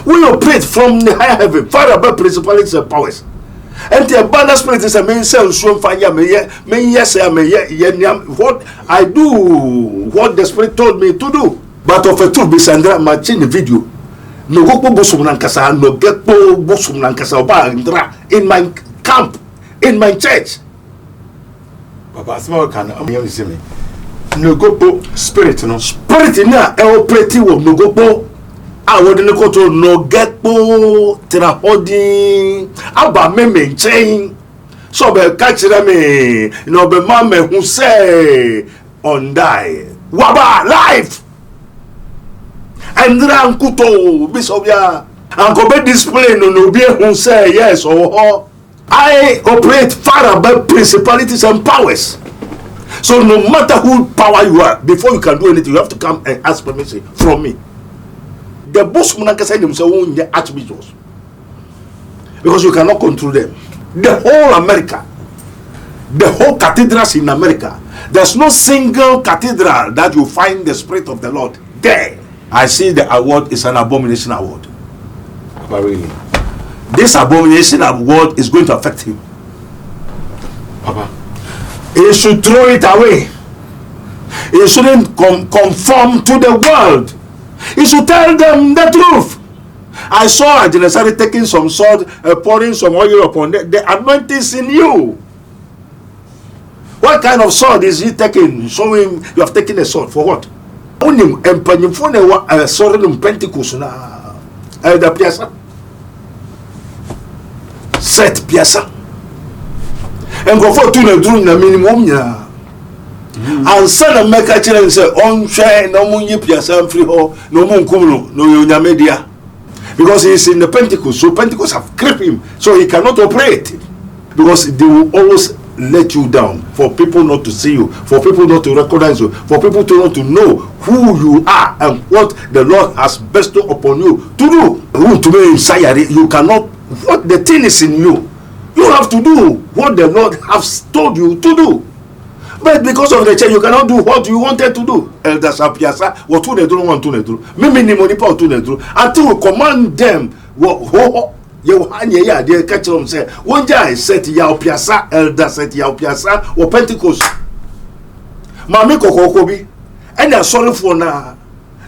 We operate from the higher heaven, far above principalities and powers. And the abundant spirit is a main cell, so fire me, yes, what I do, what the spirit told me to do. But of a truth, be Sandra Machin video. Nogokpo bosum nankasa, Nogokpo bosum nankasa, oba ndra in my camp, in my church. Papa, small can you see me? Nogokpo spirit, no spirit na e operate wo Nogokpo. I wouldn't go to Nogokpo terapodi aba me chain. So be catch me, no be mama who say on die. Waba life. And Rankuto Bisobia and go be display no be who say yes or I operate far above principalities and powers. So no matter who power you are, before you can do anything, you have to come and ask permission from me. The boss Munakasa themselves won't get archbishops. Because you cannot control them. The whole America, the whole cathedrals in America, there's no single cathedral that you find the Spirit of the Lord there. I see the award is an abomination award. But really, this abomination award is going to affect him. Papa, he should throw it away. He shouldn't conform to the world. He should tell them the truth. I saw Asare taking some salt, pouring some oil upon the anointing is in you. What kind of sword is he taking? Showing you have taken a sword for what? Only empanifone wa sword in Pentecost na the piazza. Set piazza. And go for tuna drum na minimum ya. And son of make a challenge say on share no munye piazza free ho no mun kumlo no yonya media. Because he is in the Pentecost, so Pentecost have gripped him, so he cannot operate. Because they will always let you down, for people not to see you, for people not to recognize you, for people to not to know who you are and what the Lord has bestowed upon you to do. You cannot, what the thing is in you, you have to do what the Lord has told you to do. But because of the church, you cannot do what you wanted to do. Elders are piazza, what do they do, want to do. Mimi money power to do. Until we command them, you they catch them say, one day set ya piazza, elders set ya piazza, or Pentecost. Mami kokokobi, and they are sorry for now.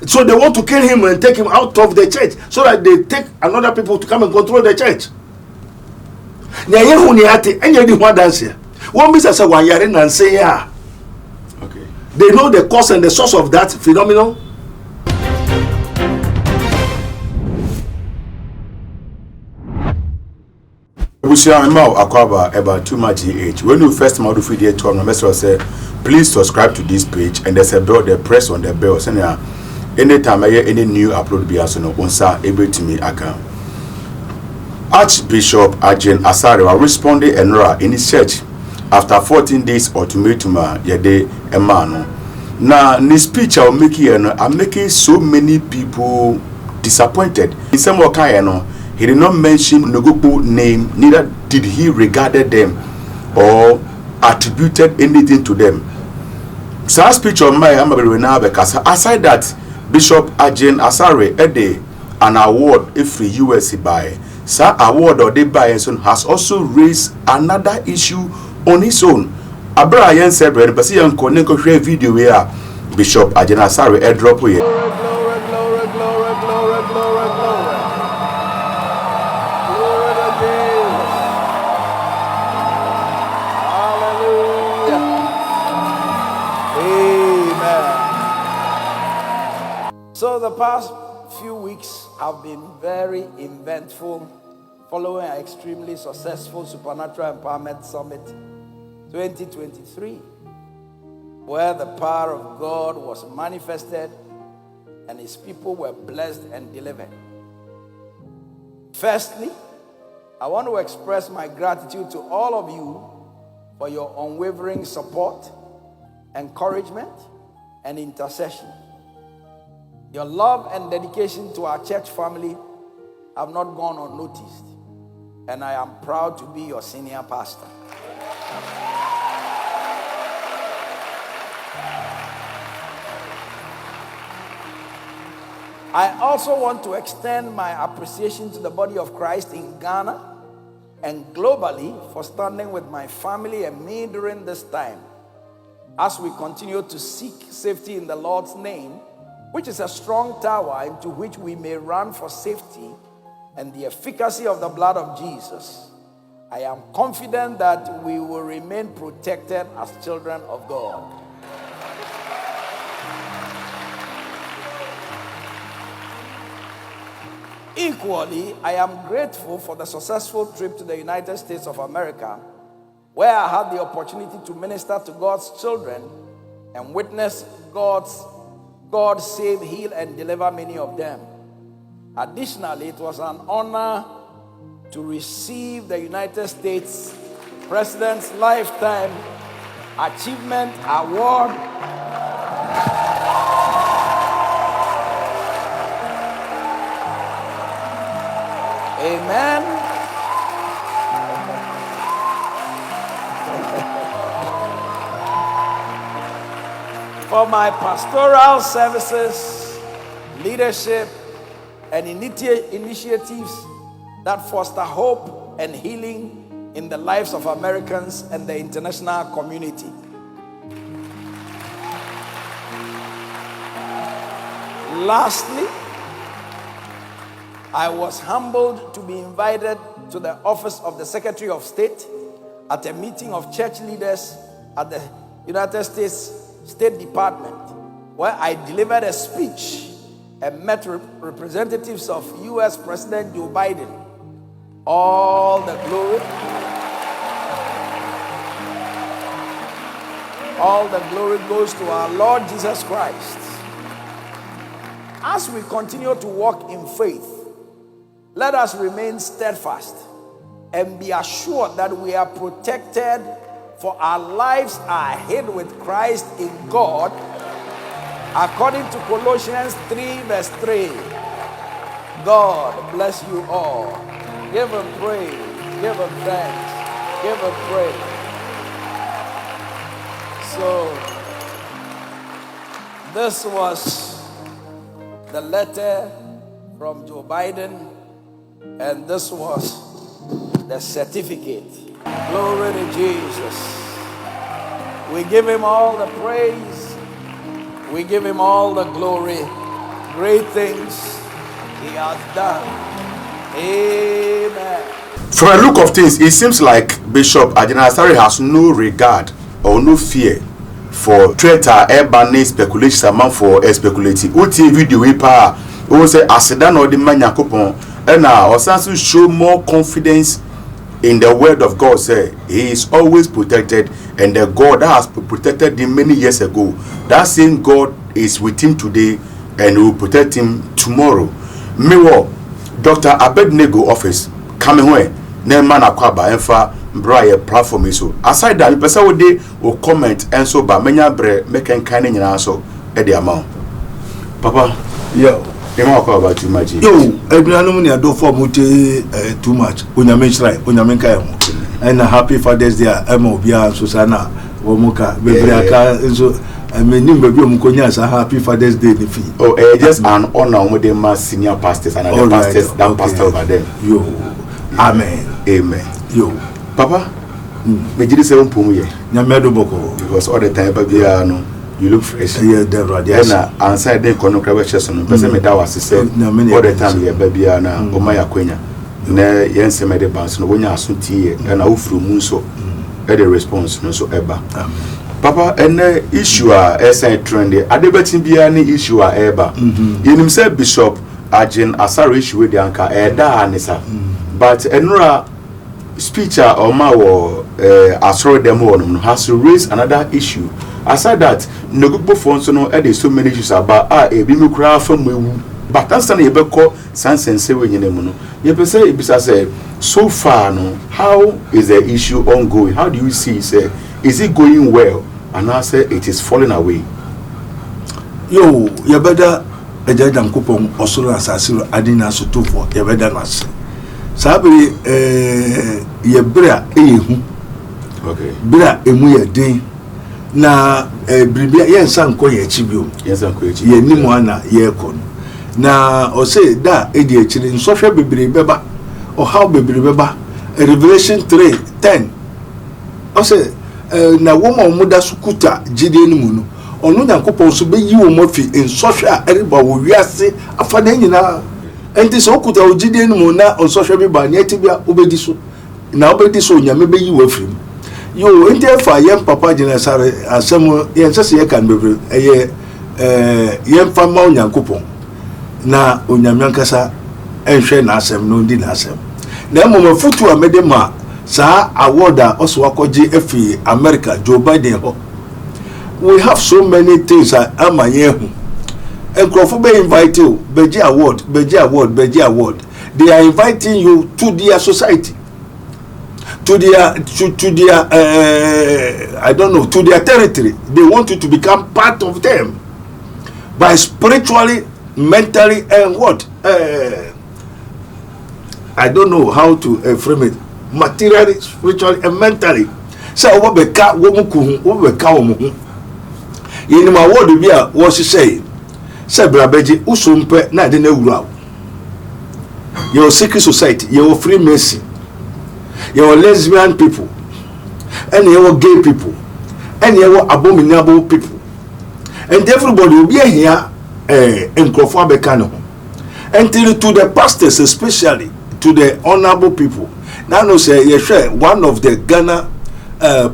So they want to kill him and take him out of the church, so that they take another people to come and control the church. One Mr. Sawayaren and say, yeah. Okay. They know the cause and the source of that phenomenon. We shall now acquire about too much age. When you first model video to our message say, please subscribe to this page and there's a bell, they press on the bell. So anytime I hear any new upload be as no onsa able to me account. Archbishop Agyin Asare responded in his church. After 14 days ultimatum yede emano na this speech I'm making so many people disappointed. In some kind he did not mention Nogokpo name, neither did he regarded them or attributed anything to them. So speech on my because aside that Bishop Agyin Asare an award every US by Sir award or they by has also raised another issue on his own. Abraham said, "But see, I'm going to share video where Bishop Agyin Asare airdrop here." Glory, glory, glory, glory, glory, glory. Glory to Jesus. Hallelujah. Amen. So the past few weeks have been very eventful, following an extremely successful Supernatural Empowerment Summit 2023, where the power of God was manifested and his people were blessed and delivered. Firstly, I want to express my gratitude to all of you for your unwavering support, encouragement, and intercession. Your love and dedication to our church family have not gone unnoticed, and I am proud to be your senior pastor. I also want to extend my appreciation to the body of Christ in Ghana and globally for standing with my family and me during this time as we continue to seek safety in the Lord's name, which is a strong tower into which we may run for safety and the efficacy of the blood of Jesus. I am confident that we will remain protected as children of God. Equally, I am grateful for the successful trip to the United States of America, where I had the opportunity to minister to God's children and witness God save, heal, and deliver many of them. Additionally, it was an honor to receive the United States President's Lifetime Achievement Award. Amen. For my pastoral services, leadership, and initiatives that foster hope and healing in the lives of Americans and the international community. Lastly, I was humbled to be invited to the office of the Secretary of State at a meeting of church leaders at the United States State Department, where I delivered a speech and met representatives of U.S. President Joe Biden. All the glory goes to our Lord Jesus Christ. As we continue to walk in faith, let us remain steadfast and be assured that we are protected, for our lives are hid with Christ in God, according to Colossians 3 verse 3. God bless you all. Give him praise. Give him thanks. Give him praise. So, this was the letter from Joe Biden, and this was the certificate. Glory to Jesus. We give him all the praise. We give him all the glory. Great things he has done. Amen. From a look of things, it seems like Bishop Agyin Asare has no regard or no fear for Twitter, urban speculations among for speculating. Uti video we pa, we say Asidan or the man Yakupon, and now also show more confidence in the word of God. Say he is always protected, and the God that has protected him many years ago, that same God is with him today and will protect him tomorrow. Meanwhile, Dr. Abednego office coming away. Ne man akwaba enfa bra platform so aside that person we dey will comment and so ba menya bre make kan nyina so e dey amount papa yo e ma akwaba too much yo ebianum ni ado for muti too much onyame shrai onyame kan ho and happy Father's Day am obia so sana wo muka bebre aka so menim baby omukonya sa happy Father's Day ni fi oh just an honor with the mass senior pastors and other pastors that pastor over them yo amen. Amen. Yo, Papa, me did say unpum ye. Nyamedo boko. Because all the time, baby, no, you look fresh. Yeah, the radio. And answer the kono chesson. Person me that was said all the time, yeah, baby, na omaya kwenya. Ne yense me de bounce no wonya asunti e na ofuru mu so. E the response no so eba. Papa, and issue a SN trend. Adebatin bia ni issue a eba. Yenim say Bishop Agyin Asare issue with the anka eda anisa. But Enra speech or ma Asare demo has to raise another issue. Aside that, Nogokpo phones no there so many issues about ebi me kura from we. But that's an ebeko sense and say when you know. You say it say so far no. How is the issue ongoing? How do you see? Say is it going well? And I say it is falling away. Yo, you better ejadam kupon osoro asasiru adina so tofo you better nas. Sabri ye bra ehu Okay. Bra emu ye den na bribia ye nsan ko ye chibio Yes, uncle. ye nimu ana ye kon na o say da edi echiri nsofwe bebre beba o how bebre beba Revelation 3:10 o say na woman omuda sukuta jide enimu no onu Nyankopon so beyi wo mafi nsofwe a eriba wo wiase afana nyina enti so okuta o jide enimu na nsofwe bi ba ne tibia obedi so na obedi so nyame beyi wo afrim yo enti afa yem papa jina sare asem yen sese ye kan bebre yem fama Nyankopon na onyame ankasa enhwe na asem no ndi na asem na mama futu amede ma sa award a oso akoje efi America Joe Biden ho. We have so many things amaye hu enkrofo be invite you beji award they are inviting you to their society, to their I don't know, to their territory. They want you to become part of them by spiritually, mentally, and what I don't know how to frame it, materially, spiritually, and mentally. So what be ka wo mu ku wo be ka wo mu yini ma wo do bia wo hyehyɛ sɛ brabeji usompe na de na wura your secret society, your Freemason, your lesbian people, and your gay people, and your abominable people, and everybody will be here in Krofabekano. Until to the pastors, especially to the honorable people. Now, no say you share one of the Ghana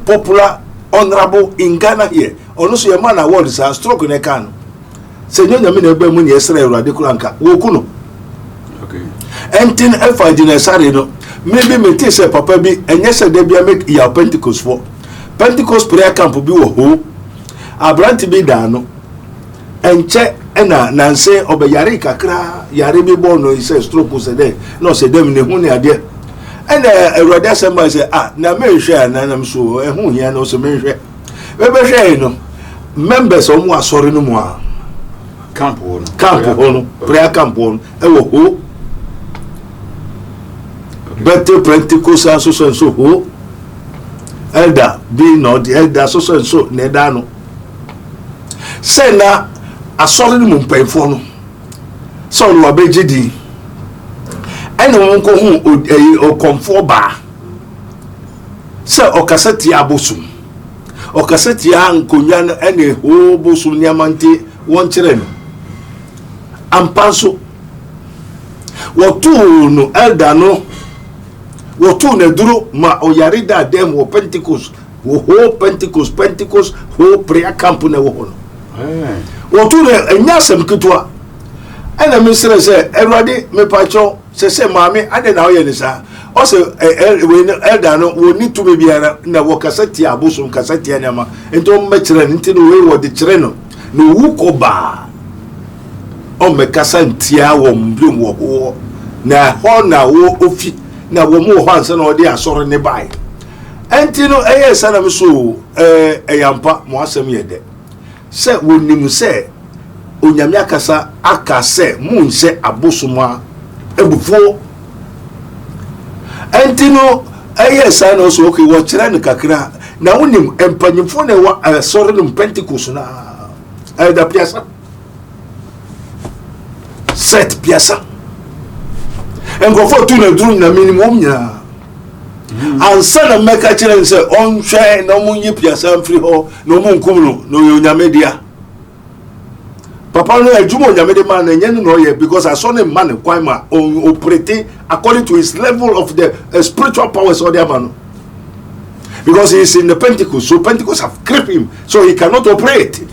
popular honorable in Ghana here. Also, your man award is a stroke in a can. Say no, you mean a bemuni yesterday, Radiculanka, Wokuno. Okay. And tin Alpha Asare no, maybe me say papa bi, and yes, they be make your Pentecost for Pentecost prayer camp will be a whole. A brand to be done, and check. Ena na nse obeyare kakra yare bi born no say stroke say there no say dem ne hu ne ade ena Awurade asema say na me hwe na nam so hu hia no so me hwe be hwe no members omo asori no mu a camp ho no prayer camp ho e wo ho better Pentecostal so ho elder be no the elder so ne da no say na asori mu mpɛfo no so no abegidi ɛna wɔn ko hu okonfo ba sɛ okasati abosum okasati ankonya no ɛna ho bosum niamante wɔn kyerɛ no ampanso wɔtu no elder no wɔtu na duro ma oyare da dem wɔ Pentecost wɔ Pentecost ho prayer camp na wɔ no wotu na enyasem kitwa ana misre se Awurade mepacho se maame ade na oye ni sa o se elda no woni to be biara na wo kasati abosom kasati anama ento mmekire nti no we wo de kire no no wukoba o mekasa ntia wo mblim wo ho na ho na wo ofi na wo mu ho anse na o de asore ne bai enti no eye sanam so eyampa mo asem yede se wonim se onyame akasa akase munse abosoma ebufo entino ayesa no so okay wo kire ne kakra na wonim empanyimfo na wa sori no Pentecost na da piasa set piasa engofo tu na drum na minimum nya ansa na meka kire se onhwe na munyi piasa mfiri ho no munkum no onyame dia papa no ejumo onyame de man enye no ye because I saw him man kwai ma operating according to his level of the spiritual powers of the man, because he is in the Pentecost, so Pentecost have gripped him, so he cannot operate.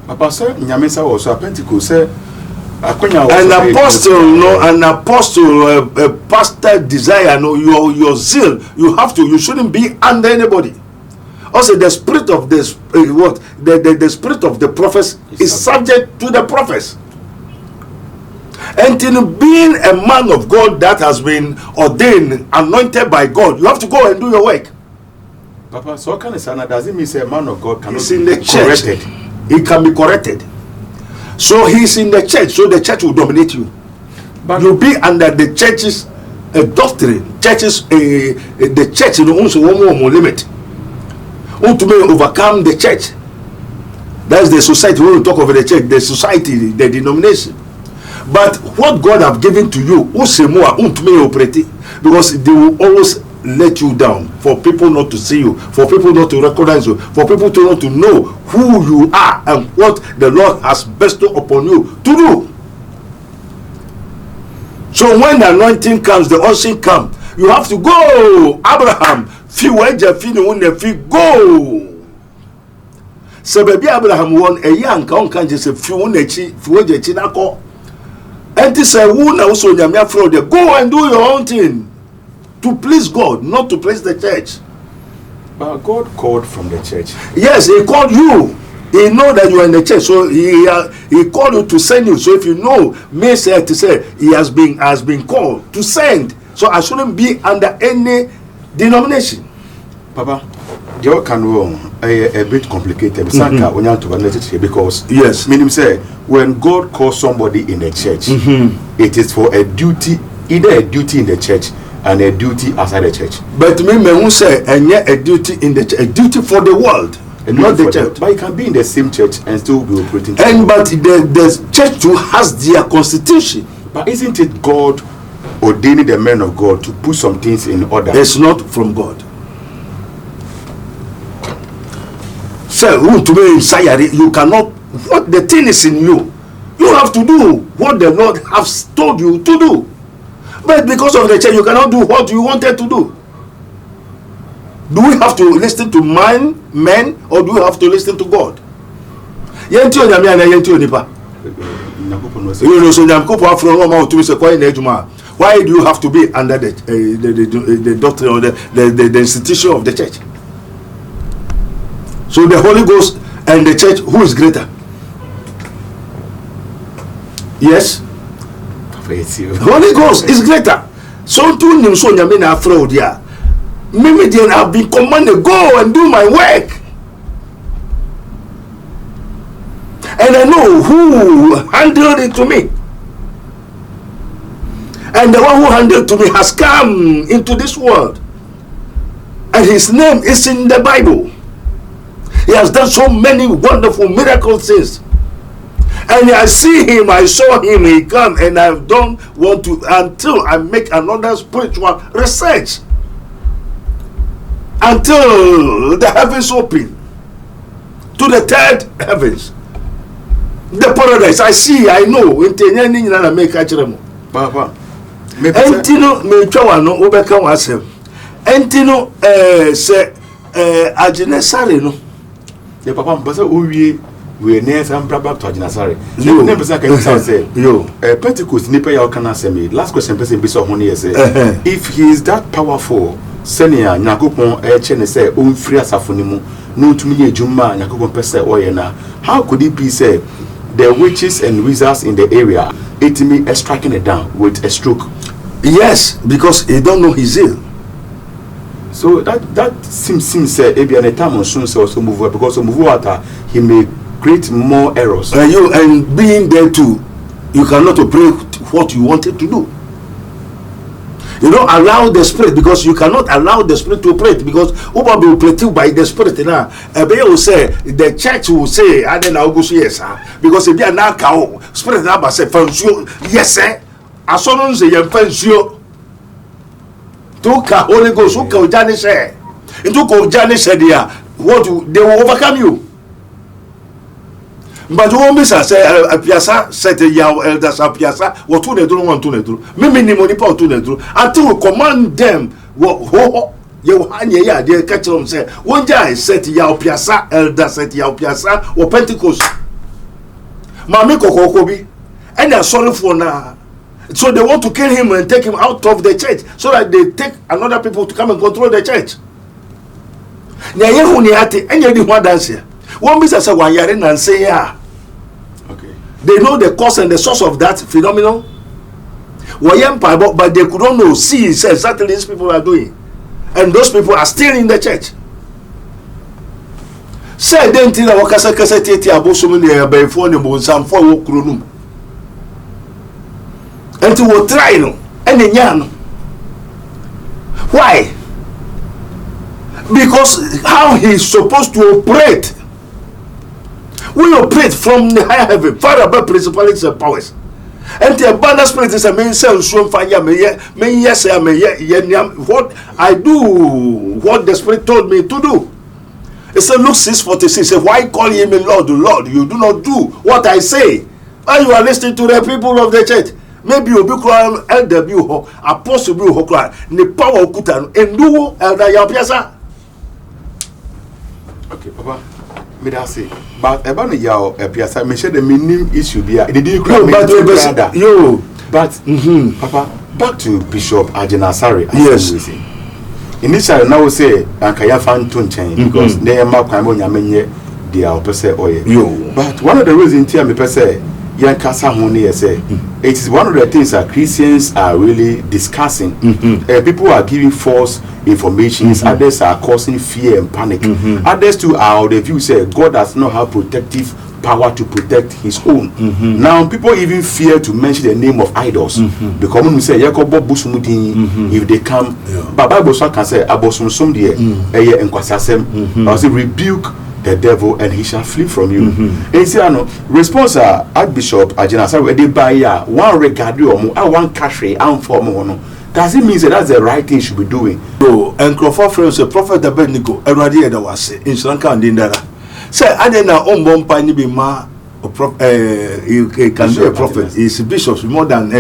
Papa said nyame sa was a Pentecost say an apostle, a pastor desire, no, your zeal, you shouldn't be under anybody. Also, the spirit of the spirit of the prophets is subject to the prophets. And in being a man of God that has been ordained, anointed by God, you have to go and do your work. Papa, so can it doesn't mean say a man of God cannot be corrected. He can be corrected. So he's in the church, so the church will dominate you. But you'll be under the church's doctrine, the church owns one limit. To overcome the church. That's the society. When we talk of the church, the society, the denomination. But what God have given to you, because they will always let you down, for people not to see you, for people not to recognize you, for people to not to know who you are and what the Lord has bestowed upon you to do. So when the anointing comes, the unction comes, you have to go. Abraham, go. So baby Abraham won a young can just a few chinako. And this a wound also go and do your own thing to please God, not to please the church. But God called from the church. Yes, he called you. He know that you are in the church, so he called you to send you. So if you know, may say to say he has been called to send. So I shouldn't be under any denomination. Papa, you can wrong a bit complicated. Because yes, meaning say when God calls somebody in the church, it is for a duty, either a duty in the church and a duty outside the church. But me who say and yet a duty in the a duty for the world. Not the church. But you can be in the same church and still be operating. And but the church too has their constitution. But isn't it God ordaining the men of God to put some things in order? It's not from God. So to me you cannot, what the thing is in you. You have to do what the Lord has told you to do. But because of the church, you cannot do what you wanted to do. Do we have to listen to men, or do we have to listen to God? Why do you have to be under the doctrine or the institution of the church? So the Holy Ghost and the church, who is greater? Yes? The Holy Ghost is greater. So to him, so Yamina fraud, yeah. Maybe then I've been commanded, go and do my work. And I know who handled it to me. And the one who handled it to me has come into this world. And his name is in the Bible. He has done so many wonderful miracle things. And I see him, I saw him, he come, and I don't want to until I make another spiritual research. Until the heavens open to the third heavens, the paradise. I see, I know. Papa, Entino me chawano obeka wasem. Entino se Agyin Asare no. The papa mpasa owie we near some braba to Agyin Asare. You never say yo. Pentecost nipa ya kana say last question person be so honey say if he is that powerful senior Nogokpo chene say omfiri asafo ni mu no ntumi ye djuma Nogokpo pese oye na, how could it be say the witches and wizards in the area me striking it down with a stroke? Yes, because he don't know his zeal. So that seems maybe an time on soon so move because move water he may create more errors. And being there too, you cannot operate what you wanted to do. You don't allow the spirit, because you cannot allow the spirit to operate, because Uber will operate by the spirit now. Will say the church will say, and then I'll go say yes, sir. Because if you are now cow spirit now say yes, sir. As soon as you fancy to Holy Ghost, who can Janice say, into go Janice said, yeah, what they will overcome you. But you won't miss say a piazza set a yaw elders a piazza, what two they don't want to do. Maybe money power to do until we command them. What you hang ya, dear catch on say one guy set yaw piazza, elders set yaw piazza or Pentecost. Mammy Kokobi, and they're sorry for now. So they want to kill him and take him out of the church so that they take another people to come and control the church. Nyayehuniate, and you want dance here. One business a wayarin and say, yeah. Okay. They know the cause and the source of that phenomenon. But they could not know, see exactly these people are doing. And those people are still in the church. Say, then, Tina Wakasa Casati Abosumini, by phone, some 4 kronum. And to will try no, and in yan. Why? Because how he's supposed to operate. We operate from the higher heaven, far above principalities and powers. And the abundant spirit is a main cell, so fire me, yes, I may, what I do, what the spirit told me to do. It said, Luke 6:46, say, why call ye me Lord, Lord? You do not do what I say. While you are listening to the people of the church, maybe you'll be crying, LW, Apostle, who cry, the power of Kutan, and do Elder Yapiasa. Okay, Papa, may I say, but about Yao Piasa, me share the meaning issue be it didn't cry, but Papa, back to Bishop Agyin Asare. Yes. Initially, now say, Ankaya fan tune change because they are my crime on Yamenye, they are per se oil. But one of the reasons here, me per se, Yankasa Honi say, it is one of the things that Christians are really discussing. People are giving false information, others are causing fear and panic. Others too are of the view say God does not have protective power to protect his own. Now people even fear to mention the name of idols because when we say Yakobo Busumudi, if they come, but Bible can say Abosum Sum dear, and Kwasasem, I say rebuke the devil and he shall flee from you. And say no response Archbishop Agyin Asare where they buy one regard you or one cash and form. Does it mean that that's the right thing you should be doing? So, and Crawford friends, the prophet Abednego, everybody that was in Sri Lanka and Indara. Say, I didn't know on Piny be ma, he can be a prophet. He's a bishop, more than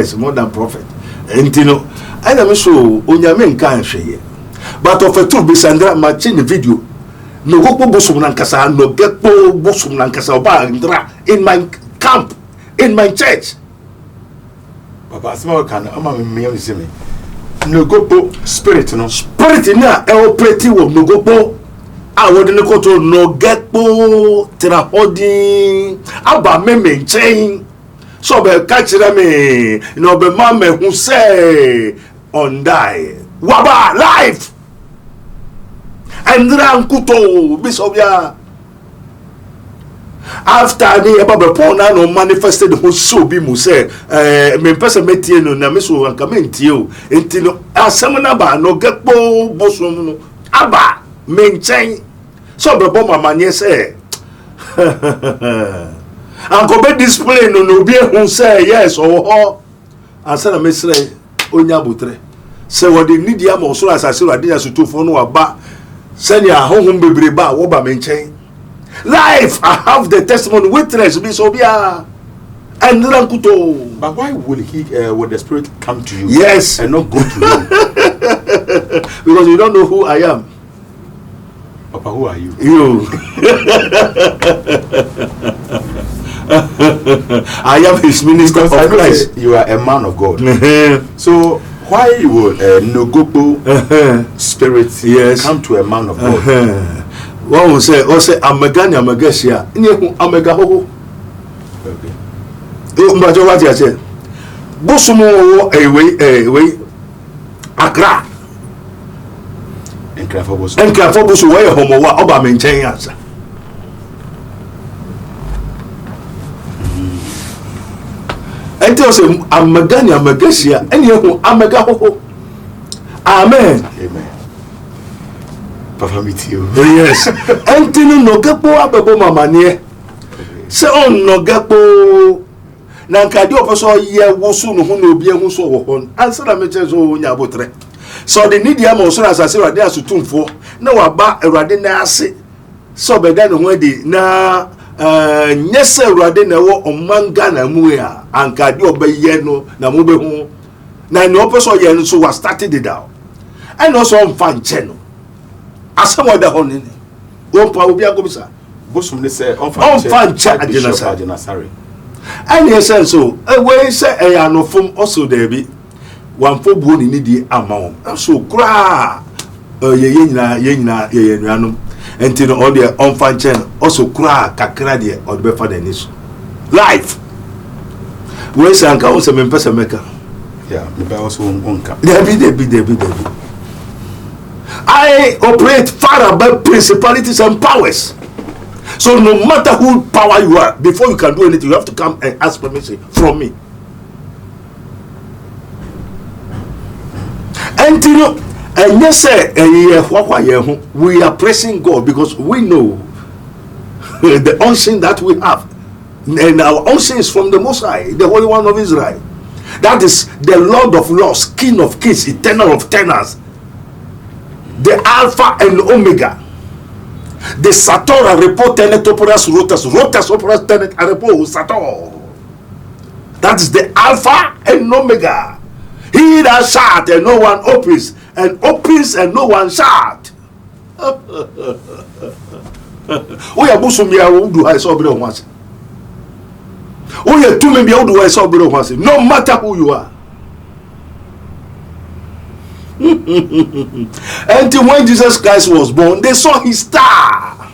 prophet. And you know, I never saw Onyamen can't say. But of a two be Sandra Machin video. Nogokpo Bosum Nankasa, Nogokpo Bosum Nankasa, in my camp, in my church. Papa, small can, me see me. Nogokpo spirit no spirit na e operate wo Nogokpo a wo de ne koto Nogokpo tira hodi aba me nchen so be ka kire me no be ma me hu say on die waba life andra nkuto bisobia after the Bible Pona no manifested who so be mu say me person metie no na me so anka mentie o enti no asem na ba no Nogokpo bosom no aba menchen so be bom amanye say anko be display no be hu say yes or answer na mesre onya botre say what the need ya mo so asase ro ade asutofo no aba senya honhom bebre ba wo ba menchen life. I have the testimony witness be so bia and rankuto. But why will would the spirit come to you? Yes, and not go to you? Because you don't know who I am. Papa, who are you? You. I am his minister of Christ. You are a man of God. So why would Nogokpo spirit come to a man of God? One will say, Amagani Amagasia, Amagaho. Okay. But what you said, Bosumo away, Accra. And Crafobos, way homo, Oba maintain answer. And tell us, Amagani Amagasia, and you Amagaho. Amen. Amen. Papa meet you. Yes. Entinu Nogokpo abebo mamanie. Se on Nogokpo na nkade ofoso ye wosu no hu na obi ehu so wo hon. Answer na meche so onya botre. So the need ya mo so asase Awurade asutumfo na waba Awurade na ase. So beda no ho di na nyese Awurade na wo omanga na mu ya ankade obaye no na mo be hu. Na no ofoso ye no so was started it down. And also on fan channel. Asem oda honini wompa obi agobisa Bosum ne say on fan Agyin Asare and yes so we say anofom also there be one fo buo ni di amao so kra ye nyina nuanom enti no all the on fan channel also kra kakra de odo be fa da ni so life we say anka on se me pesa meka yeah me ba also onka debi I operate far above principalities and powers. So no matter who power you are, before you can do anything, you have to come and ask permission from me. And you know, and yes, we are praising God because we know the unction that we have. And our unction is from the Most High, the Holy One of Israel. That is the Lord of Lords, King of Kings, Eternal of Tenors, the Alpha and Omega, the Satora Repo Tenet Operas Rotas Operas Tenet Arepo Sator. That is the Alpha and Omega. He that shout and no one opens, and opens and no one shout. We are Busumia who do I saw below once. We are 2 maybe who do I saw below once. No matter who you are. Until when Jesus Christ was born, they saw his star.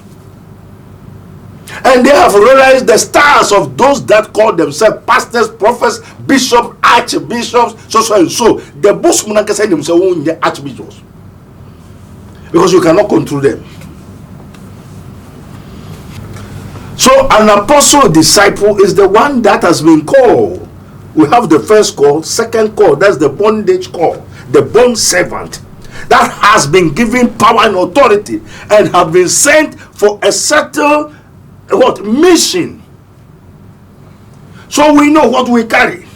And they have realized the stars of those that call themselves pastors, prophets, bishops, archbishops, so and so. The Busman can say themselves archbishops. Because you cannot control them. So an apostle disciple is the one that has been called. We have the first call, second call, that's the bondage call, the bond servant that has been given power and authority and have been sent for a certain mission. So we know what we carry.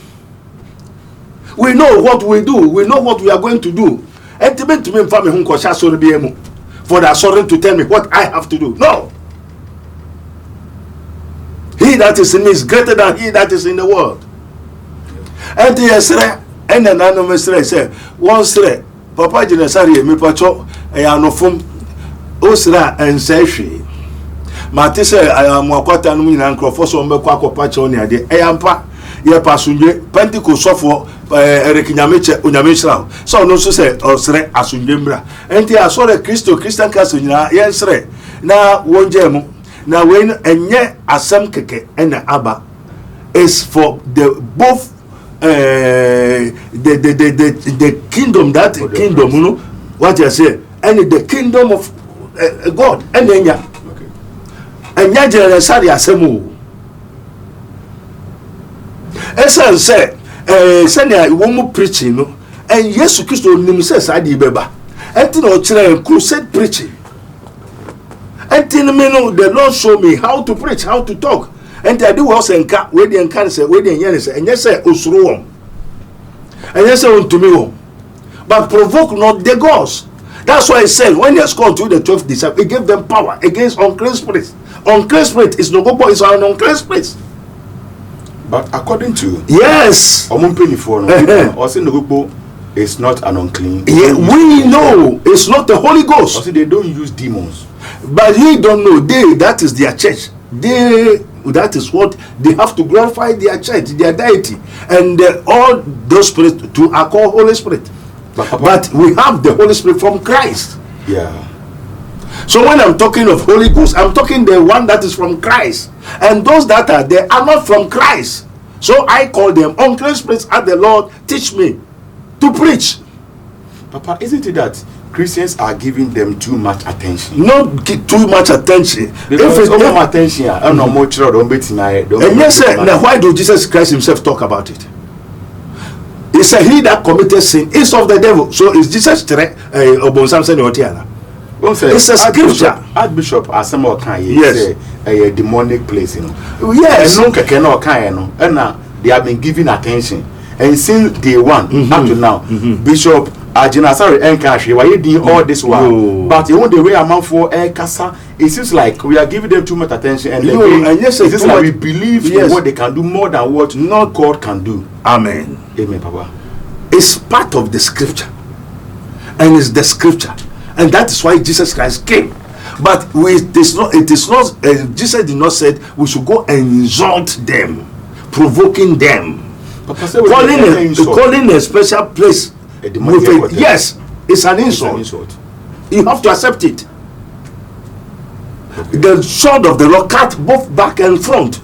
We know what we do. We know what we are going to do. For the Asare to tell me what I have to do. No. He that is in me is greater than he that is in the world. And the Asare and an anonymous say, once Papa Genesari, me pacho, a anofum, Osra and Seshi. Matisse, I am Wakata Numin and Crofos on Bequaco Pachonia, the Ayampa, Ye Pasunje, Pentecost software, Eric Yamiche, Unamisra. So no say, Osre Asunjembra. And the Asore Christian Casuna, yes, now one gem. Now when and ye Asam Keke and Abba is for the both the kingdom, that kingdom, you know what you say, and the kingdom of God, and then ya. And ya Sari Asemu. Esa say, Sanya woman preaching, no, and yes, Christ says I did beba. And no children crusade preaching. And the Lord showed me how to preach, how to talk. And I do also encourage where the cancer, where the years, and yes, say Usruom. And yes, say unto me, but provoke not the gods. That's why I said when he has called to the 12 disciples, he gave them power against unclean spirits. Unclean spirit is Nogokpo, is an unclean spirit. But according to yes, also Nogokpo is not an unclean. Yeah, we know it's not the Holy Ghost. Also, they don't use demons. But you don't know, that is their church. That is what they have to glorify their church, their deity, and all those spirits are called Holy Spirit. But we have the Holy Spirit from Christ. Yeah. So when I'm talking of Holy Ghost, I'm talking the one that is from Christ, and those that are there are not from Christ. So I call them unclean spirits. As the Lord teach me to preach. Papa, isn't it that Christians are giving them too much attention? Not too much attention. Because if it's more attention, I know more children don't bet tonight. And yes, sir. Now, why do Jesus Christ himself talk about it? He said, "He that committed sin is of the devil." So is Jesus it's a scripture. Archbishop Asare can yes, a demonic place, you know. Yes. And they have been giving attention. And since day one up to now, Bishop Agyin Asare Enkashi, why you doing all this while? But you know the way I'm for Kasa, it seems like we are giving them too much attention, and yes, it seems like we believe in what they can do more than what not God can do. Amen. Amen, Papa. It's part of the scripture, and it's the scripture, and that is why Jesus Christ came. But it is not. Jesus did not say we should go and insult them, provoking them. Calling a special place with yes, it's an insult. You have to accept it. Okay. The sword of the Lord cut both back and front.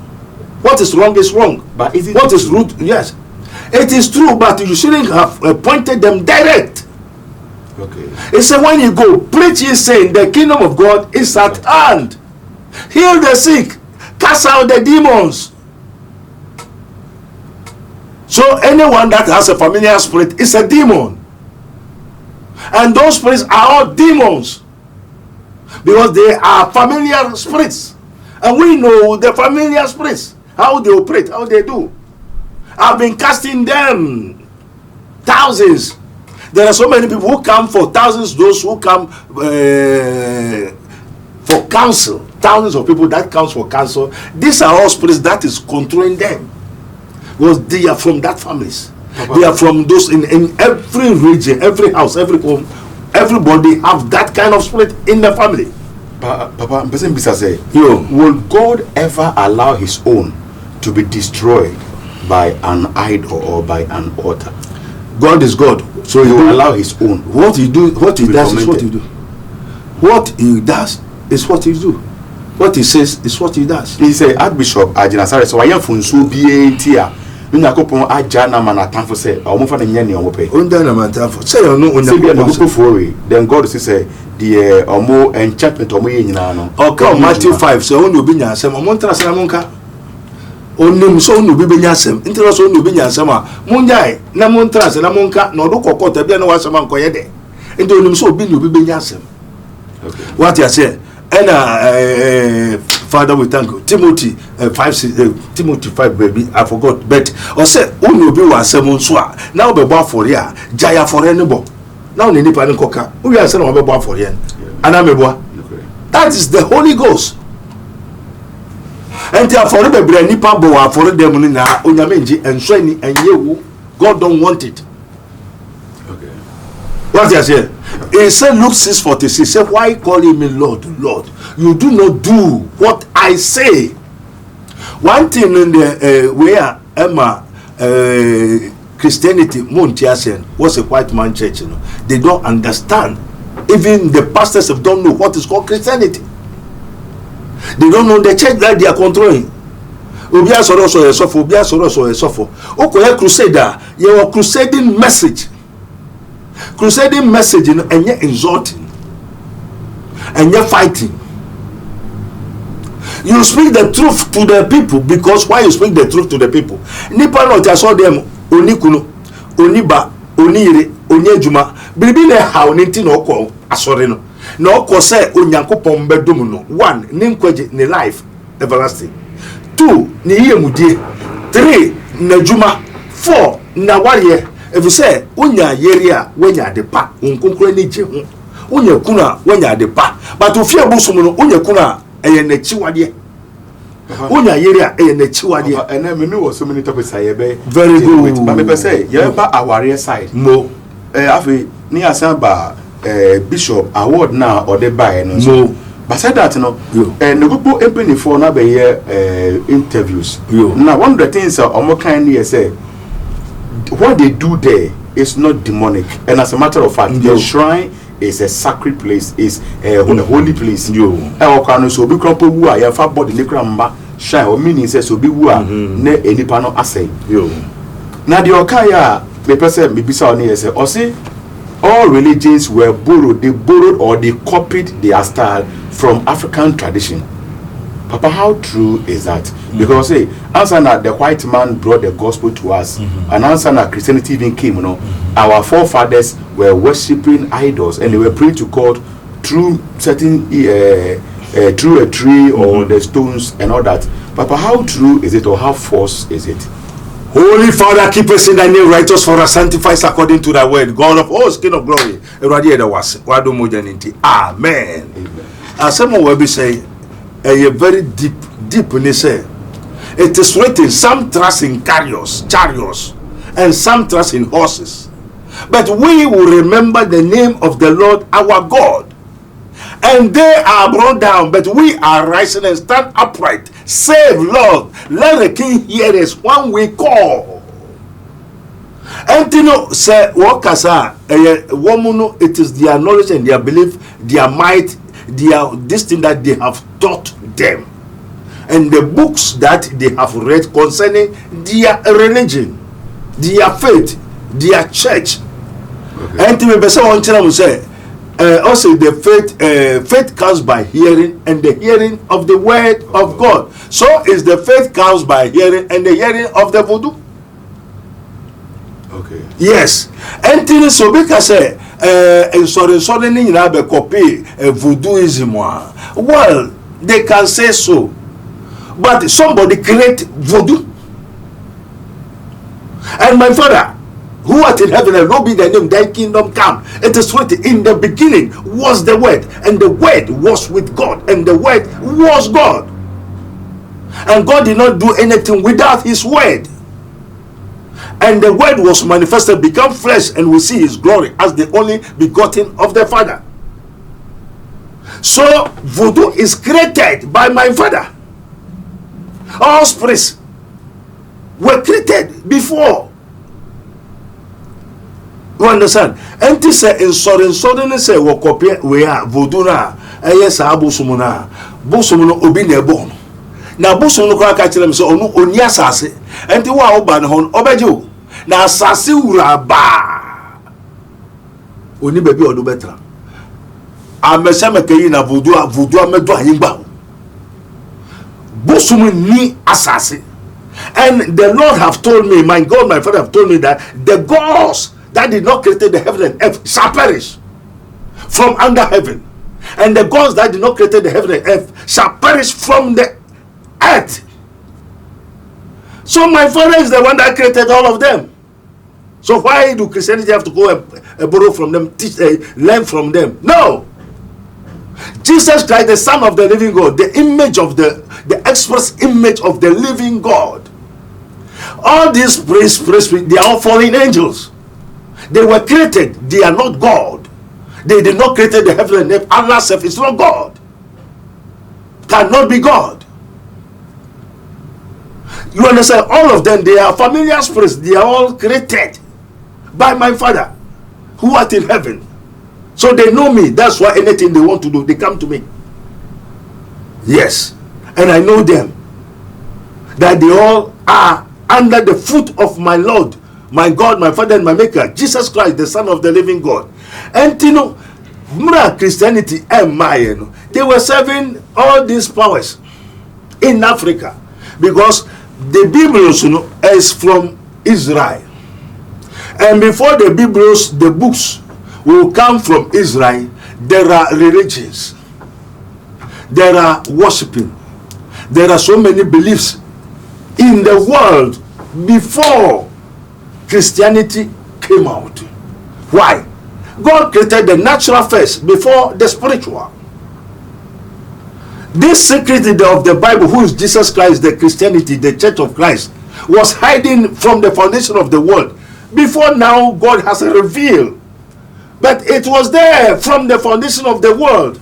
What is wrong is wrong. But is it what is rude? Yes, it is true. But you shouldn't have pointed them direct. Okay. It said when you go preach, ye saying the kingdom of God is at hand. Heal the sick, cast out the demons. So anyone that has a familiar spirit is a demon. And those spirits are all demons. Because they are familiar spirits. And we know the familiar spirits how they operate, how they do. I've been casting them thousands. There are so many people who come for thousands, those who come for counsel, thousands of people that comes for counsel. These are all spirits that is controlling them, because they are from that families. They are from those in every region, every house, every home. Everybody have that kind of spirit in the family. Papa, will God ever allow his own to be destroyed by an idol or by an altar? God is God, so he will allow his own. What he do, what he does is what he do. What he does is what he do. What he says is what he does. He say Archbishop Agyin Asare, so I am funso BATia. Nogokpo Ajana manatamfo say omofa na nyane omope. Onda na manatamfo. Say no Nogokpo for then God say the omo enchantment omo ye nyina no. Okay, Matthew 5 say onu obi nya asem omo ntra sra monka. Onim so onu obi benya asem. Ntra so onu obi nya asem a monjai na montra sra monka na odo kokota bia na wasem ankoye de. Enti onim so obi na obi benya asem. Okay. What you say? And Father, we thank you. Timothy 5 baby, I forgot. But I said, "Unu be wa seven swa." Now be boy for ya, jaya for anybody. Now ni nipa ni koka. Who you say no be boy for ya? Anameboa. That is the Holy Ghost. And therefore, be bre nipa bo wa for them ni na onyamenji enso ni enyewu. God don't want it. Okay. What you say? He said, Luke 6:46, he said, why calling me Lord, Lord? You do not do what I say. One thing in the where Emma Christianity Montiasen was a white man church, you know, they don't understand. Even the pastors don't know what is called Christianity. They don't know the church that they are controlling. Obia soro so esofo, obia soro so esofo. Okoye crusader, you are crusading message. Crusading message and you're insulting and you're fighting. You speak the truth to the people, because why you speak the truth to the people? Nipa no just saw them onikuno, oniba, onire, onyejuma. Bibi ne ha oniti no ko asore no. No ko say onyankopon bedum no. 1 ni nkwaje ni life everlasting. 2 ni yemudie. 3 na juma. 4 na warrior. If you say unya yeria wenya de pa unkonkro ni je ho unya kuna wenya de pa, but ofia busum no unya kuna eye na chiwade unya yeria eye na chiwade and me know so many topics I be very good. But me say you ba aware side mo afi ni asamba bishop award na or the buy no so but said that no Nogokpo empany for na be interviews now one of the things omo kan ni say what they do there is not demonic, and as a matter of fact, the shrine is a sacred place, is a holy place. So be crumple who I have body the cramba shrine or meaning says so be who ne any panel assay. Now the Okaya the person maybe saw near say or say all religions were borrowed, they borrowed or they copied their style from African tradition. Papa, how true is that? Because say, answer that the white man brought the gospel to us, and answer that Christianity even came, you know, our forefathers were worshipping idols and they were praying to God through certain through a tree or the stones and all that. Papa, how true is it, or how false is it? Holy Father, keep us in thy name, righteous for us, sanctify us according to thy word. God of hosts, King of glory. Amen. As someone will be saying, a very deep in the say. It is written, some trust in chariots, and some trust in horses. But we will remember the name of the Lord our God. And they are brought down, but we are rising and stand upright. Save, Lord, let the king hear us when we call. And you know, say, workers are woman, it is their knowledge and their belief, their might, this thing that they have taught them, and the books that they have read concerning their religion, their faith, their church. And to me, say, also the faith comes by hearing, and the hearing of the word of God. So is the faith comes by hearing, and the hearing of the voodoo. Okay. Yes. And to so because say suddenly you have a copy voodooism. Well, they can say so, But somebody create voodoo. And my Father, who art in heaven, and be thy name, thy kingdom come. It is written, in the beginning was the Word, and the Word was with God, and the Word was God. And God did not do anything without his Word. And the Word was manifested, become flesh, and we see his glory as the only begotten of the Father. So voodoo is created by my Father. All spirits were created before. You understand? And to say in sudden say we copy we are voodoo na yes abosom na bosom no obi na ebo na bosom no kwa ka kire me say onu oni asase enti wo a wo ba ne ho obeje o na asase wura ba oni baby odo betra amese mekayi na voodoo amedo ayingba bosom ni asase. And the Lord have told me, my God, my Father have told me that the gods that did not create the heaven and earth shall perish from under heaven, and the gods that did not create the heaven and earth shall perish from the earth. So my Father is the one that created all of them. So why do Christianity have to go and borrow from them, teach, learn from them? No. Jesus Christ, the Son of the living God, the image of the express image of the living God. All these priests, they are all fallen angels. They were created. They are not God. They did not create the heaven and earth. Allah self is not God. Cannot be God. You understand? All of them, they are familiar spirits. They are all created by my Father who art in heaven. So they know me. That's why anything they want to do, they come to me. Yes. And I know them. That they all are under the foot of my Lord, my God, my Father, and my Maker, Jesus Christ, the Son of the living God. And you know, Christianity and Mayan, they were serving all these powers in Africa because the Bible, is from Israel. And before the Bible, the books will come from Israel, there are religions, there are worshiping, there are so many beliefs in the world before Christianity came out. Why? God created the natural first before the spiritual. This secret of the Bible, who is Jesus Christ, the Christianity, the Church of Christ, was hiding from the foundation of the world. Before now, God has revealed. But it was there from the foundation of the world.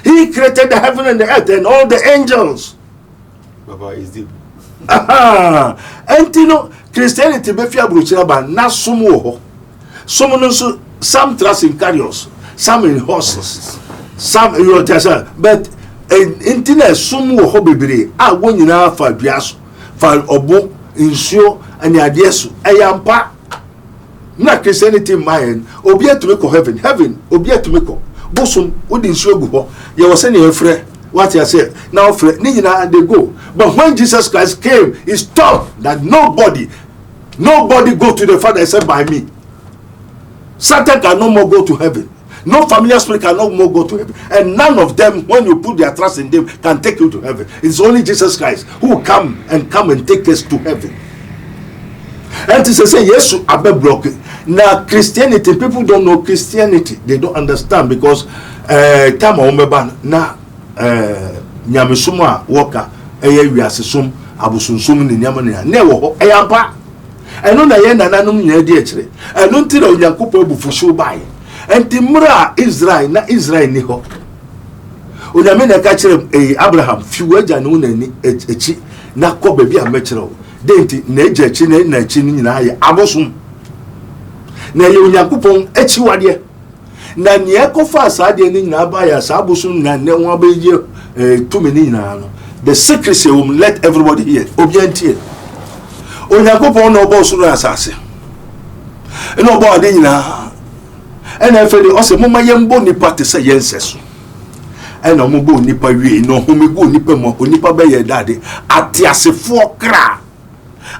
He created the heaven and the earth and all the angels. Baba is deep. And you know, Christianity be fear bruchiraba na sumo. Some trust in chariots, some in horses, some in rotation. But internet sumo ho bebre a wonyina fa duaso, fa obo insuo ani adeso eyampa. Na Christianity mind obi atumi ko heaven obi atumi ko bosom odi insuo gu ho ye wo se ne efre what you say now they go. But when Jesus Christ came, he stopped that nobody go to the Father except by me. Satan can no more go to heaven. No familiar spirit can no more go to heaven. And none of them, when you put their trust in them, can take you to heaven. It's only Jesus Christ who will come and take us to heaven. And to say yes to Abe block. Now Christianity, people don't know Christianity. They don't understand because time na nyamesuma woka eye wiasesum abosunsum ne nyama ne wo ho eyampa eno na ye nananom nya di akire eno ntira onyankopɔ abufuhyew bae enti mra Israel na Israel ni ho onyame na ka kire Abraham fiwa agya ne wonani echi na kɔ ba bi amekire wo denti na agya echi na echi ni nyina ye abosum na ye onyankopɔ echi wade na nie kofa asade ni nyina ba ya sabosun na ne ho abeje to me ni nyina no the secrecy will let everybody hear obiantie onyankopon na obo suru asase eno obo ade nyina ena efeli o se moma yembo nipa te se yenseso ena mo bo nipa wie no ho me go nipa mo onipa be ye dade atiasefo kra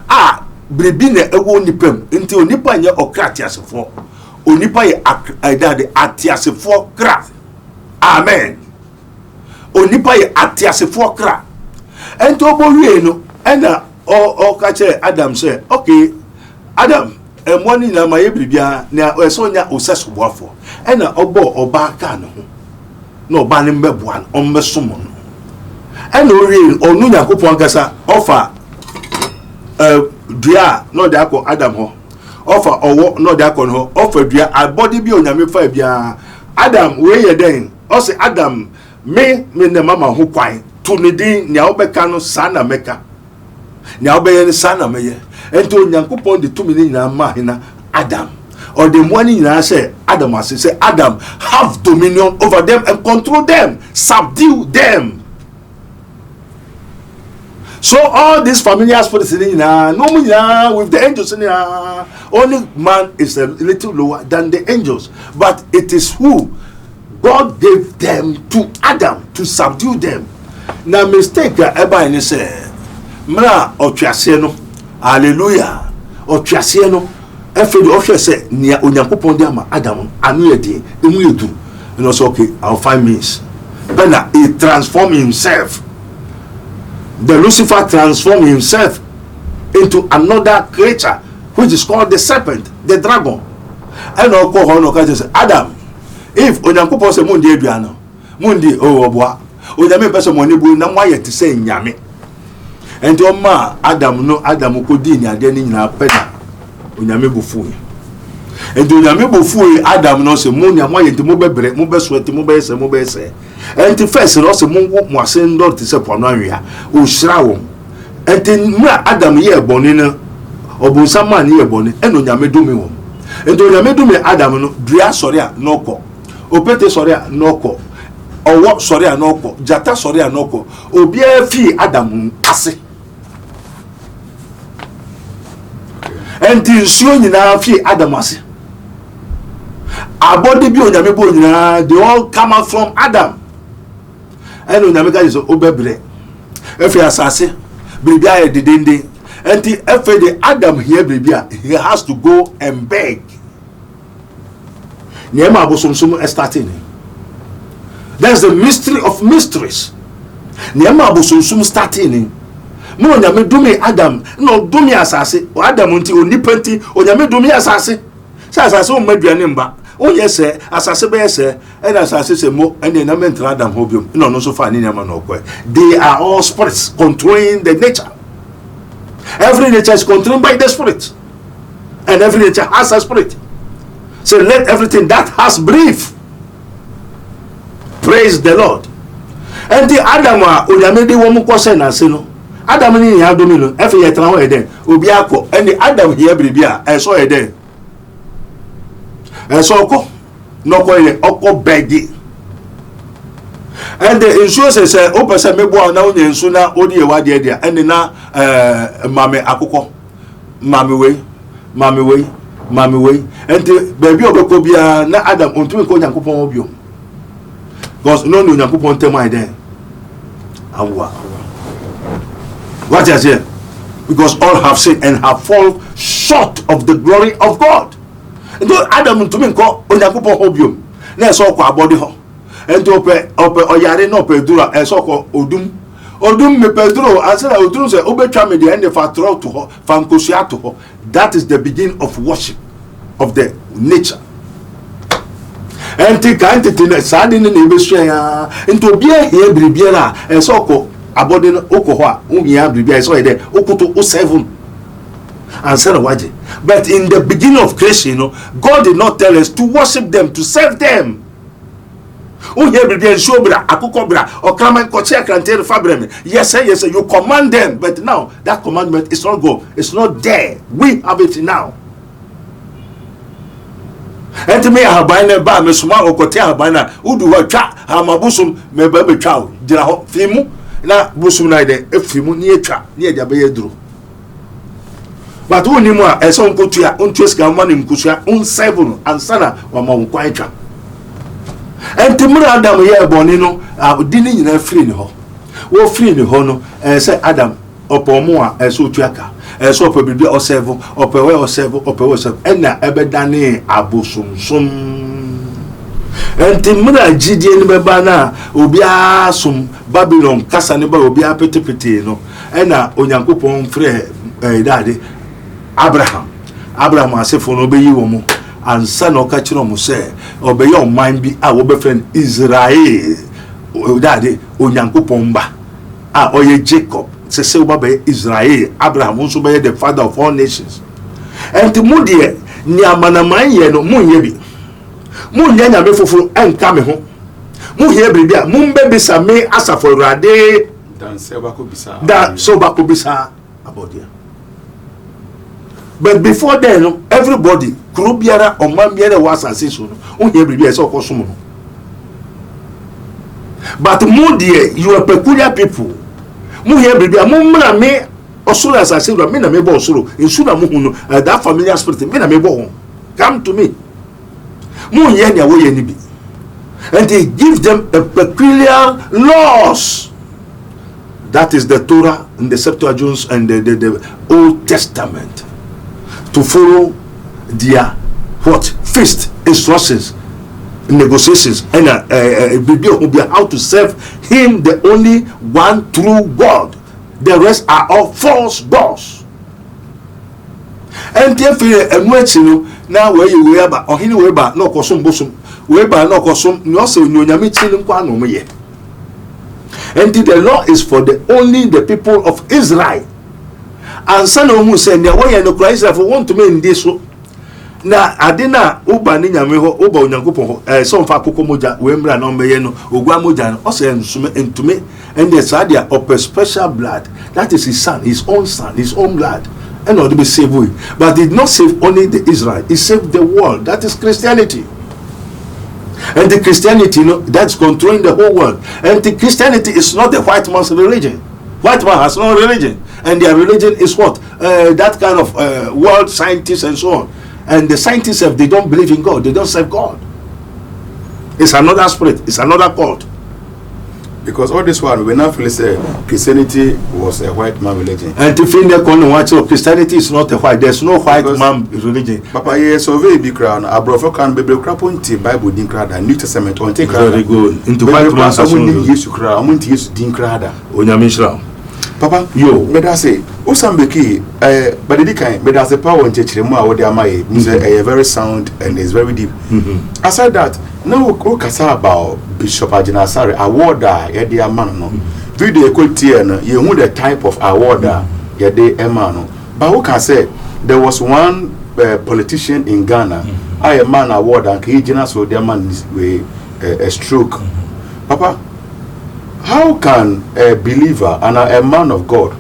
a brebi na ewo nipam nti onipa nye okra atiasefo onipa ye dade atiasefo kra amen onipa ye atiasefo kra and to obowie no ena o ka che Adam say okay Adam money na my bibia na so nya osesoboafo ena obo oba ka no ho na oba ne mbeboa no ombesomo no ena owie onu Yakopon kasa offer dua no de akọ Adam ho offer owo no de akọ no offer dua abody bi onyame fa bia Adam we ye den o say Adam me ne mama ho kwan to ne din nya obeka no sana meka nya obeye ne sana meye ento Yakopon de to me nyina ma hina Adam or the money nyina say Adam as say Adam have dominion over them and control them, subdue them. So all these familiar spirits in with the angels in only man is a little lower than the angels, but it is who God gave them to Adam to subdue them. Now mistake ever in say mra otwase hallelujah otwase no efe the officer say nia Onyankopon de ama Adam anu yedi emu yedu and also okay I'll find means but now he transformed himself. The Lucifer transformed himself into another creature which is called the serpent, the dragon. And Adam, if Onyankopon say mundi aduano, mundi obwa, Onyame person money bu na why to say nyame. And ma Adam no Adam ko di ni ade ni nyina peda. Onyame bu fu. And Onyame bu fu Adam no say munya why to mo bebre, mo be sweat, mo be se. And the first also mo asen do te se pono anwea o hira wo enti mra Adam ye boni no obonsama ne ye boni eno Nyame dumi wo enti Nyame dumi Adam no dua sori a noko opete sori a noko owo sori a noko jata sori a noko obi afi Adam ase enti nsuo nyina fi Adam ase abodi bi Onyame bo nyina they all come out from Adam. And Onyame ka so obebre efe asase bibia ye didende enti efe the Adam here bibia he has to go and beg niema abosomsom starting. That's the mystery of mysteries. Niema abosomsom starting no Onyame dumi Adam no dumi asase Adam nti onipenti Onyame dumi asase asase o maduane mba o yes asase be yes and asase se mo and na mentra Adam hobium no so far ni nyama no kwe. They are all spirits controlling the nature. Every nature is controlled by the spirit, and every nature has a spirit. So let everything that has breath praise the Lord. And the Adam Onyame de wo mu kwose na se no Adam ni ya domi no efe ye tra ho eden obi akọ and the Adam here bibia eso eden and so no oko begi and the insurance say o person mebo na onye nsu na odi e wade dia and na mame akoko mame we and baby obeko bia na Adam ontumi ko Nyankopon obio because no Nyankopon temai den awa what is it? Because all have sinned and have fallen short of the glory of God. And Adam to me call Onyankopon hobium na so kwa abodi ho enti ope oyare na ope dura e so ko odum me pedro answer odum say obetwa me de end fa throw to ho fa nkosia to ho. That is the beginning of worship of the nature. Enti kan tete sade ne ebesua ya enti obi ehia biribia na e so ko abodi no okoho a umia biribia e so e de okoto o 7 answer waje. But in the beginning of creation, God did not tell us to worship them, to serve them. Yes, sir, you command them, but now that commandment is not go. It's not there. We have it now. And to me, I have by me suma okotia bana udu wa cha hamabusum me bebe chao dira ho fimu na busum na de efimu ni etwa ni e be yedru. But who ni mo a so nkotua ontueska ma ni nkotua on 7 ansana wa ma nkwa etwa. Entimura Adam ye boni no di ni nyina free ni ho. Wo free ni ho no say Adam opomo a so tuaka so opo bibi o 7 opo we o 7 opo we 7 ena ebedane abosomsom And Timura Gideon Babana, Obia sum Babylon, Casaneba, Obia Petipeti, no, and Onyankopon Frere, Daddy, Abraham. Abraham, I say, for obey you, and son of Kachino say, obey your mind be our friend Israel, Daddy, Onyankopomba, Oye Jacob, say, Babe Israel, Abraham, also be the father of all nations. And to Moody, Niamanamaya, no Munyebi. Mun nyanya me foforo enka me ho mu hie bibia mun be bisa me asafo rade dan se ba ko bisa about there. But before then, everybody krubiara o mambiara was assassin un hie bibia so kosomo no. But mu die you are peculiar people. Mu hie bibia mun mra me osoro assassin me na me bo osoro ensu na mu hu no that familiar spirit me na me bo ho. Come to me. And they give them a peculiar laws. That is the Torah and the Septuagint and the Old Testament, to follow their feast instructions, negotiations, and how to serve Him, the only one true God. The rest are all false gods. And therefore, now where you were about or anywhere about no cosum bosom, whereby no cosum, no so nyami chilim kwa no me. And the law is for only the people of Israel. And son of Musa, and way no Christ if want to mean this. Na adina uba ni nyame ho uba onyankopon so mfa akoko moja wembra na omeye no ogwa moja no ose entume and the sadia of a special blood. That is his son, his own blood. And not to be saved with. But did not save only the Israel, it saved the world. That is Christianity. And the Christianity, that's controlling the whole world. And the Christianity is not the white man's religion. White man has no religion. And their religion is what? That kind of world scientists and so on. And the scientists, if they don't believe in God, they don't serve God. It's another spirit, it's another cult. Because all this one, we now feel say Christianity was a white man religion. And to find the corner watch of Christianity is not a white. There's no white man religion. Papa, yes, so very big crown. A brother can be crap on the Bible, din crowd, New Testament on take very good. Into white man, I wouldn't use to crowd. I wouldn't use din crowd. Onyamishra. Papa, yo, but I say, Osambeki, but the kind, but as a power in church, what they are my, very sound and is very deep. Aside that, now we kasa about Bishop Agyin Asare award ya de man no. Video equity no, you know the type of award ya de man no. But who can say there was one politician in Ghana, a man award and he generous so their man with a stroke. Papa, how can a believer and a man of God,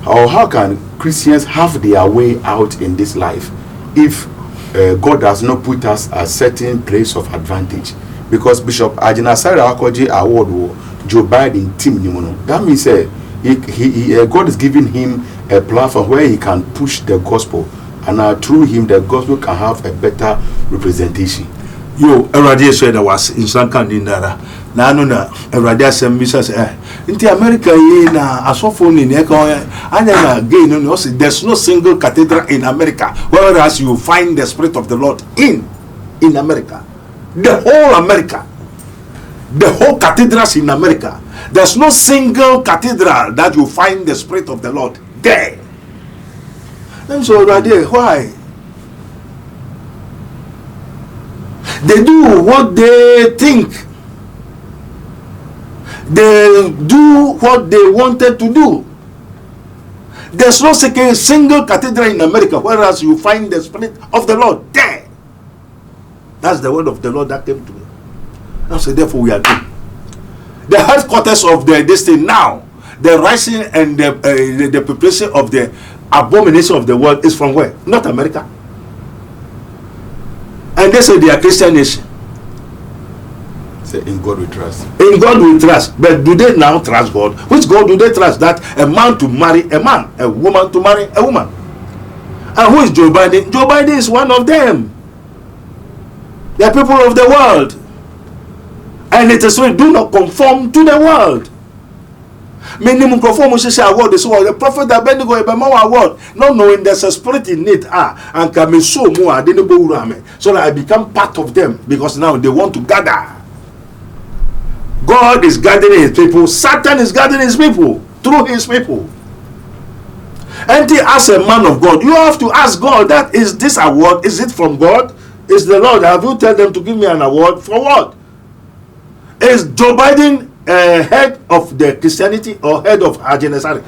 or how can Christians have their way out in this life if God does not put us at a certain place of advantage? Because Bishop Agyin Asare Akoji award Joe Biden team, that means God is giving him a platform where he can push the gospel, and through him the gospel can have a better representation. Yo, Eradia said I was in some kind in Nara. Na Eradia said, Mrs. Into America, na asophone in Echo, and then again, there's no single cathedral in America, whereas you find the Spirit of the Lord in America. The whole America, the whole cathedrals in America, there's no single cathedral that you find the Spirit of the Lord there. And so, Eradia, why? They do what they think. They do what they wanted to do. There's no single cathedral in America, whereas you find the Spirit of the Lord there. That's the word of the Lord that came to me. I said, therefore we are doing. The headquarters of this thing now, the rising and the preparation of the abomination of the world is from where? Not America. And they say they are Christian nation. Say in God we trust. In God we trust. But do they now trust God? Which God do they trust? That a man to marry a man, a woman to marry a woman. And who is Joe Biden? Joe Biden is one of them. They are people of the world. And it is so do not conform to the world. Minimum performance award is what the prophet Abednego award, not knowing there's a spirit in it, and can be so more, I didn't go around, so that I become part of them because now they want to gather. God is gathering his people, Satan is gathering his people through his people. And as a man of God, you have to ask God, that is this award, is it from God? Is the Lord, have you tell them to give me an award for what? Is Joe Biden head of the Christianity or head of Asare?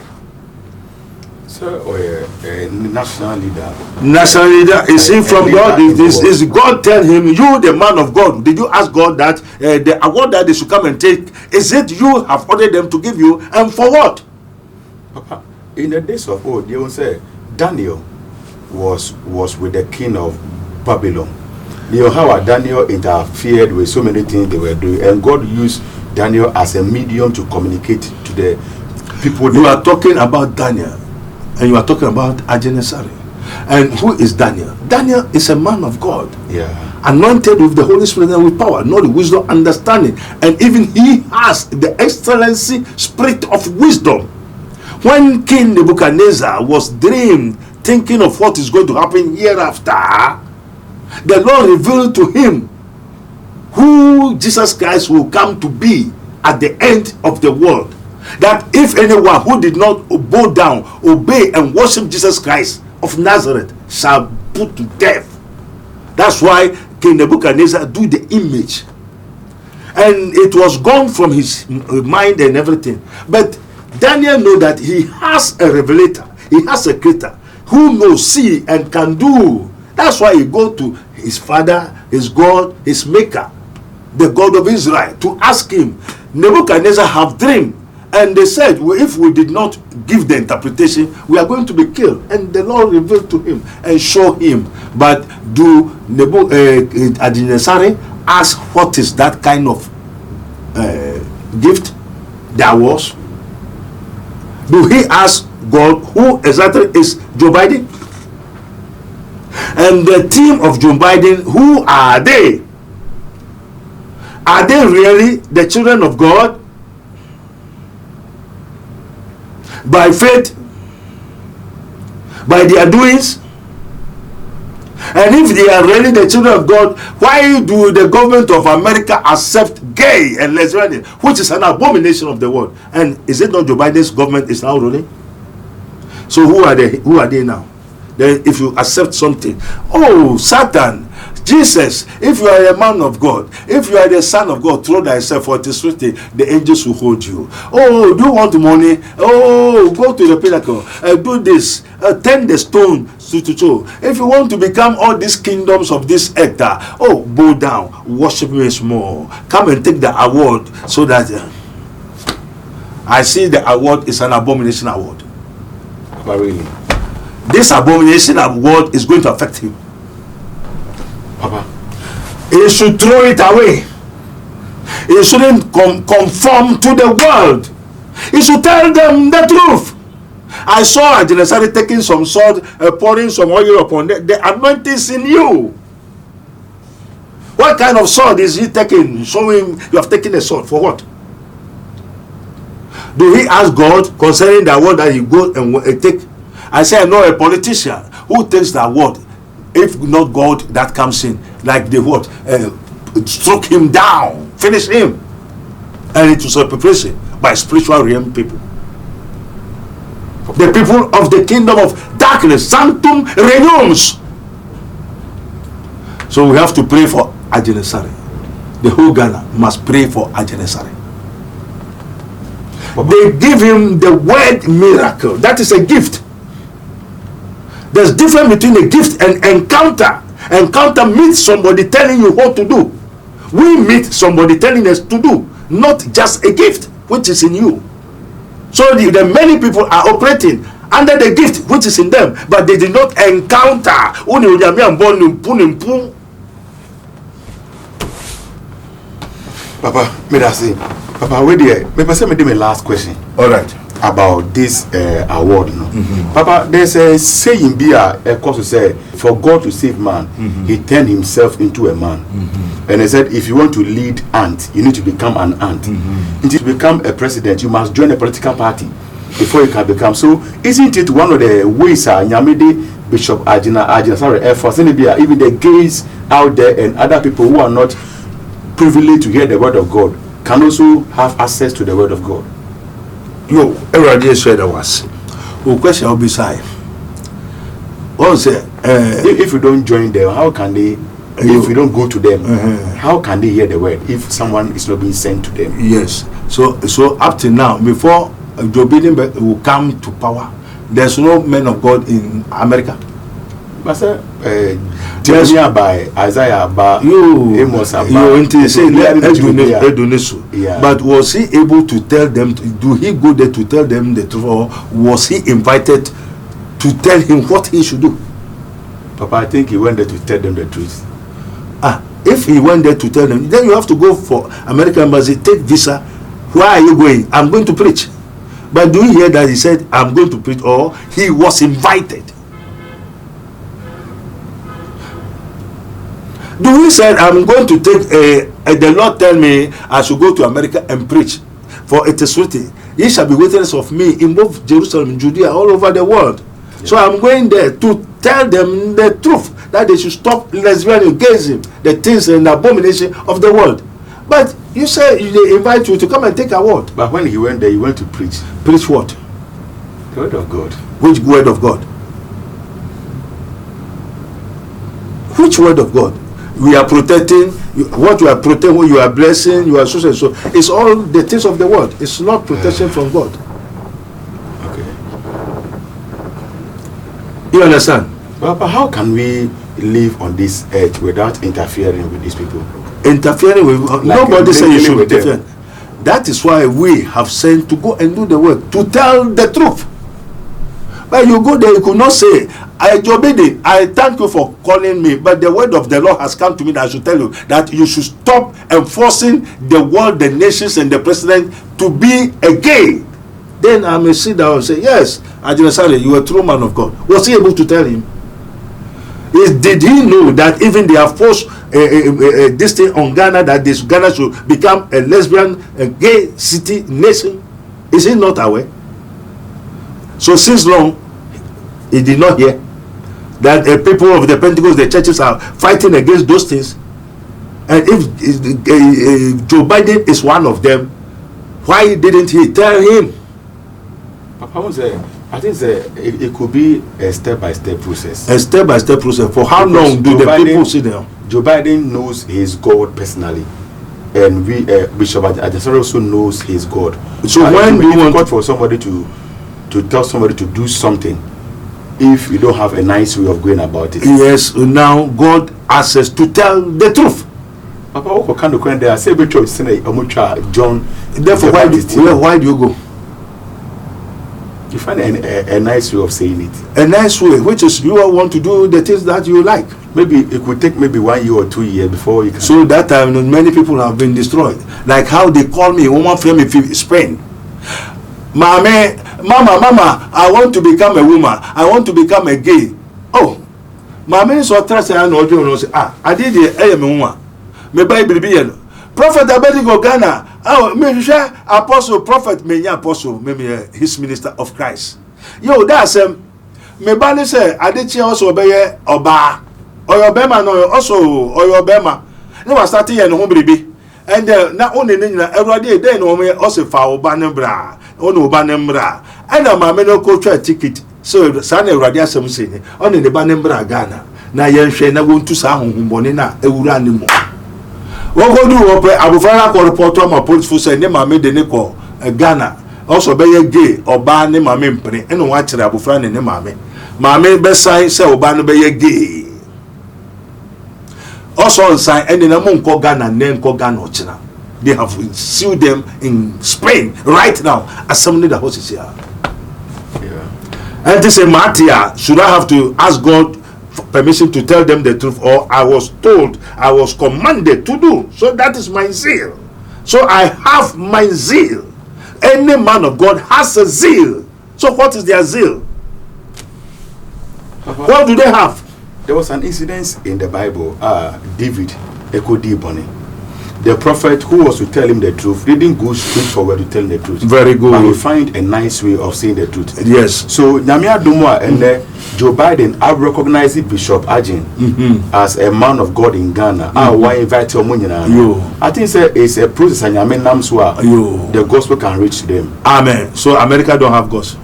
Sir, or a national leader. National leader, is he from God? Is God tell him, you the man of God, did you ask God that the award that they should come and take, is it you have ordered them to give you, and for what? Papa, in the days of old, they will say Daniel was with the king of Babylon. You know how Daniel interfered with so many things they were doing, and God used Daniel as a medium to communicate to the people. You are talking about Daniel, and you are talking about Agyin. And who is Daniel? Daniel is a man of God, anointed with the Holy Spirit and with power, knowledge, wisdom, understanding, and even he has the excellency spirit of wisdom. When King Nebuchadnezzar was dreamed, thinking of what is going to happen hereafter, the Lord revealed to him who Jesus Christ will come to be at the end of the world. That if anyone who did not bow down, obey, and worship Jesus Christ of Nazareth shall put to death. That's why King Nebuchadnezzar do the image. And it was gone from his mind and everything. But Daniel know that he has a revelator, he has a creator who knows, see, and can do. That's why he go to his father, his God, his maker, the God of Israel, to ask him. Nebuchadnezzar have dreamed, and they said, well, if we did not give the interpretation, we are going to be killed. And the Lord revealed to him and showed him. But do Agyin ask what is that kind of gift there was? Do he ask God who exactly is Joe Biden? And the team of Joe Biden, who are they? Are they really the children of God? By faith? By their doings? And if they are really the children of God, why do the government of America accept gay and lesbian, which is an abomination of the world? And is it not Joe Biden's government is now ruling? So who are they? Who are they now? Then if you accept something, oh Satan, Jesus, if you are a man of God, if you are the son of God, throw thyself, for it is written, the angels will hold you. Oh, do you want money? Oh, go to the pinnacle, do this, turn the stone to. If you want to become all these kingdoms of this earth, oh, bow down, worship me small, come and take the award, so that I see the award is an abomination award. But really, this abomination award is going to affect him. Papa, he should throw it away. He shouldn't conform to the world. He should tell them the truth. I saw Agyin taking some sword, pouring some oil upon them. The anointing is in you. What kind of sword is he taking? Showing you have taken a sword for what? Do he ask God concerning the award that he go and take? I say I know a politician who takes the award. If not God that comes in, like the what, struck him down, finish him, and it was a preparation by spiritual realm people, the people of the kingdom of darkness, sanctum regnums. So we have to pray for Agyin. The whole Ghana must pray for Agyin. They give him the word miracle. That is a gift. There's difference between a gift and encounter. Encounter means somebody telling you what to do. We meet somebody telling us to do, not just a gift which is in you. So the many people are operating under the gift which is in them, but they did not encounter. Papa, may I say, Papa, wait there. May I say my last question? All right. about this award. No? Papa, there's a saying here, a course to say, for God to save man, he turned himself into a man. And he said, if you want to lead ant, you need to become an ant. And to become a president, you must join a political party before you can become. So, isn't it one of the ways Nyamede, Bishop Agyin, Asare, Air Force, even the gays out there and other people who are not privileged to hear the word of God can also have access to the word of God? Yo, everybody said that was. Who question will be side? If you don't join them, how can they? If you don't go to them, how can they hear the word if someone is not being sent to them? Yes. So up to now, before Joe Biden will come to power, there's no men of God in America. But Jeremiah by Isaiah by Amos by but was he able to tell them? Do he go there to tell them the truth, or was he invited to tell him what he should do? Papa, I think he went there to tell them the truth. If he went there to tell them, then you have to go for American embassy, take visa. Where are you going? I'm going to preach. But do you hear that he said, I'm going to preach, or he was invited? Do he said, I'm going to take the Lord tell me I should go to America and preach? For it is written, ye shall be witnesses of me in both Jerusalem, Judea, all over the world. Yeah. So I'm going there to tell them the truth, that they should stop lesbianism, gayism, the things and abomination of the world. But you say they invite you to come and take a word. But when he went there, he went to preach. Preach what? The word of God. Which word of God? Which word of God? We are protecting what you are protecting, what you are blessing, you are so and so. It's all the things of the world. It's not protection from God. Okay. You understand? But how can we live on this earth without interfering with these people? Interfering with nobody says you should interfere. That is why we have sent to go and do the work, to tell the truth. But you go there, you could not say, I thank you for calling me, but the word of the Lord has come to me that I should tell you that you should stop enforcing the world, the nations, and the president to be a gay. Then I may sit down and say, yes, Agyin Asare, you are a true man of God. Was he able to tell him? Did he know that even they have forced this thing on Ghana, that Ghana should become a lesbian, a gay city nation? Is he not aware? So since long, he did not hear that people of the Pentecost, the churches are fighting against those things. And if Joe Biden is one of them, why didn't he tell him? Papa, I think it could be a step-by-step process. A step-by-step process. For how long do the people sit down? Joe Biden knows his God personally, and Bishop Asare also knows his God. So when do you want for somebody to tell somebody to do something, if you don't have a nice way of going about it? Yes, now God asks us to tell the truth. Papa, what kind of question there? I say, John. Therefore, why do you go? You find a nice way of saying it. A nice way, which is you want to do the things that you like. Maybe it could take maybe 1 year or 2 years before you can. So that time, many people have been destroyed. Like how they call me, one from Spain. Mama, I want to become a woman. I want to become a gay. Oh, Mama is what trust I know. I did the woman. Me Bible be Prophet Abednego Ghana. Oh, me share apostle, prophet, me apostle, me his minister of Christ. Yo, that's me bani say Adechi also obeye oba. Oyobema no also oyobema. No was starting here no ho biribi. And na only na everybody then no me also fa oba ne bra. Ono oba ne mbra. And na mama no ko twa ticket. So sana everybody asem say ni. Ono ne ba ne mbra Ghana. Na yenhwe na wontu sa honhombone na ewura ne mo. What do you Abufara call report on my police for saying, Mamma de Nico, Ghana, also be a gay or ban name my memory, and watch the Abufran and Mammy. Mammy best sign, so ban be a gay. Also on sign, and in a monk called Ghana, name called Ghana. They have sued them in Spain right now, as somebody that was here. And this is Matia, should I have to ask God permission to tell them the truth, or I was told, I was commanded to do? So that is my zeal. So I have my zeal. any man of God has a zeal. So what is their zeal? Papa, what do they have? There was an incident in the Bible. David, Echo Diboni, the prophet who was to tell him the truth, didn't go straight forward to tell him the truth. Very good. But he find a nice way of saying the truth. Yes. So Nyamia Dumwa and Joe Biden have recognized Bishop Agyin as a man of God in Ghana. Why invite him? I think it's a process and the gospel can reach them. Amen. So America don't have gospel.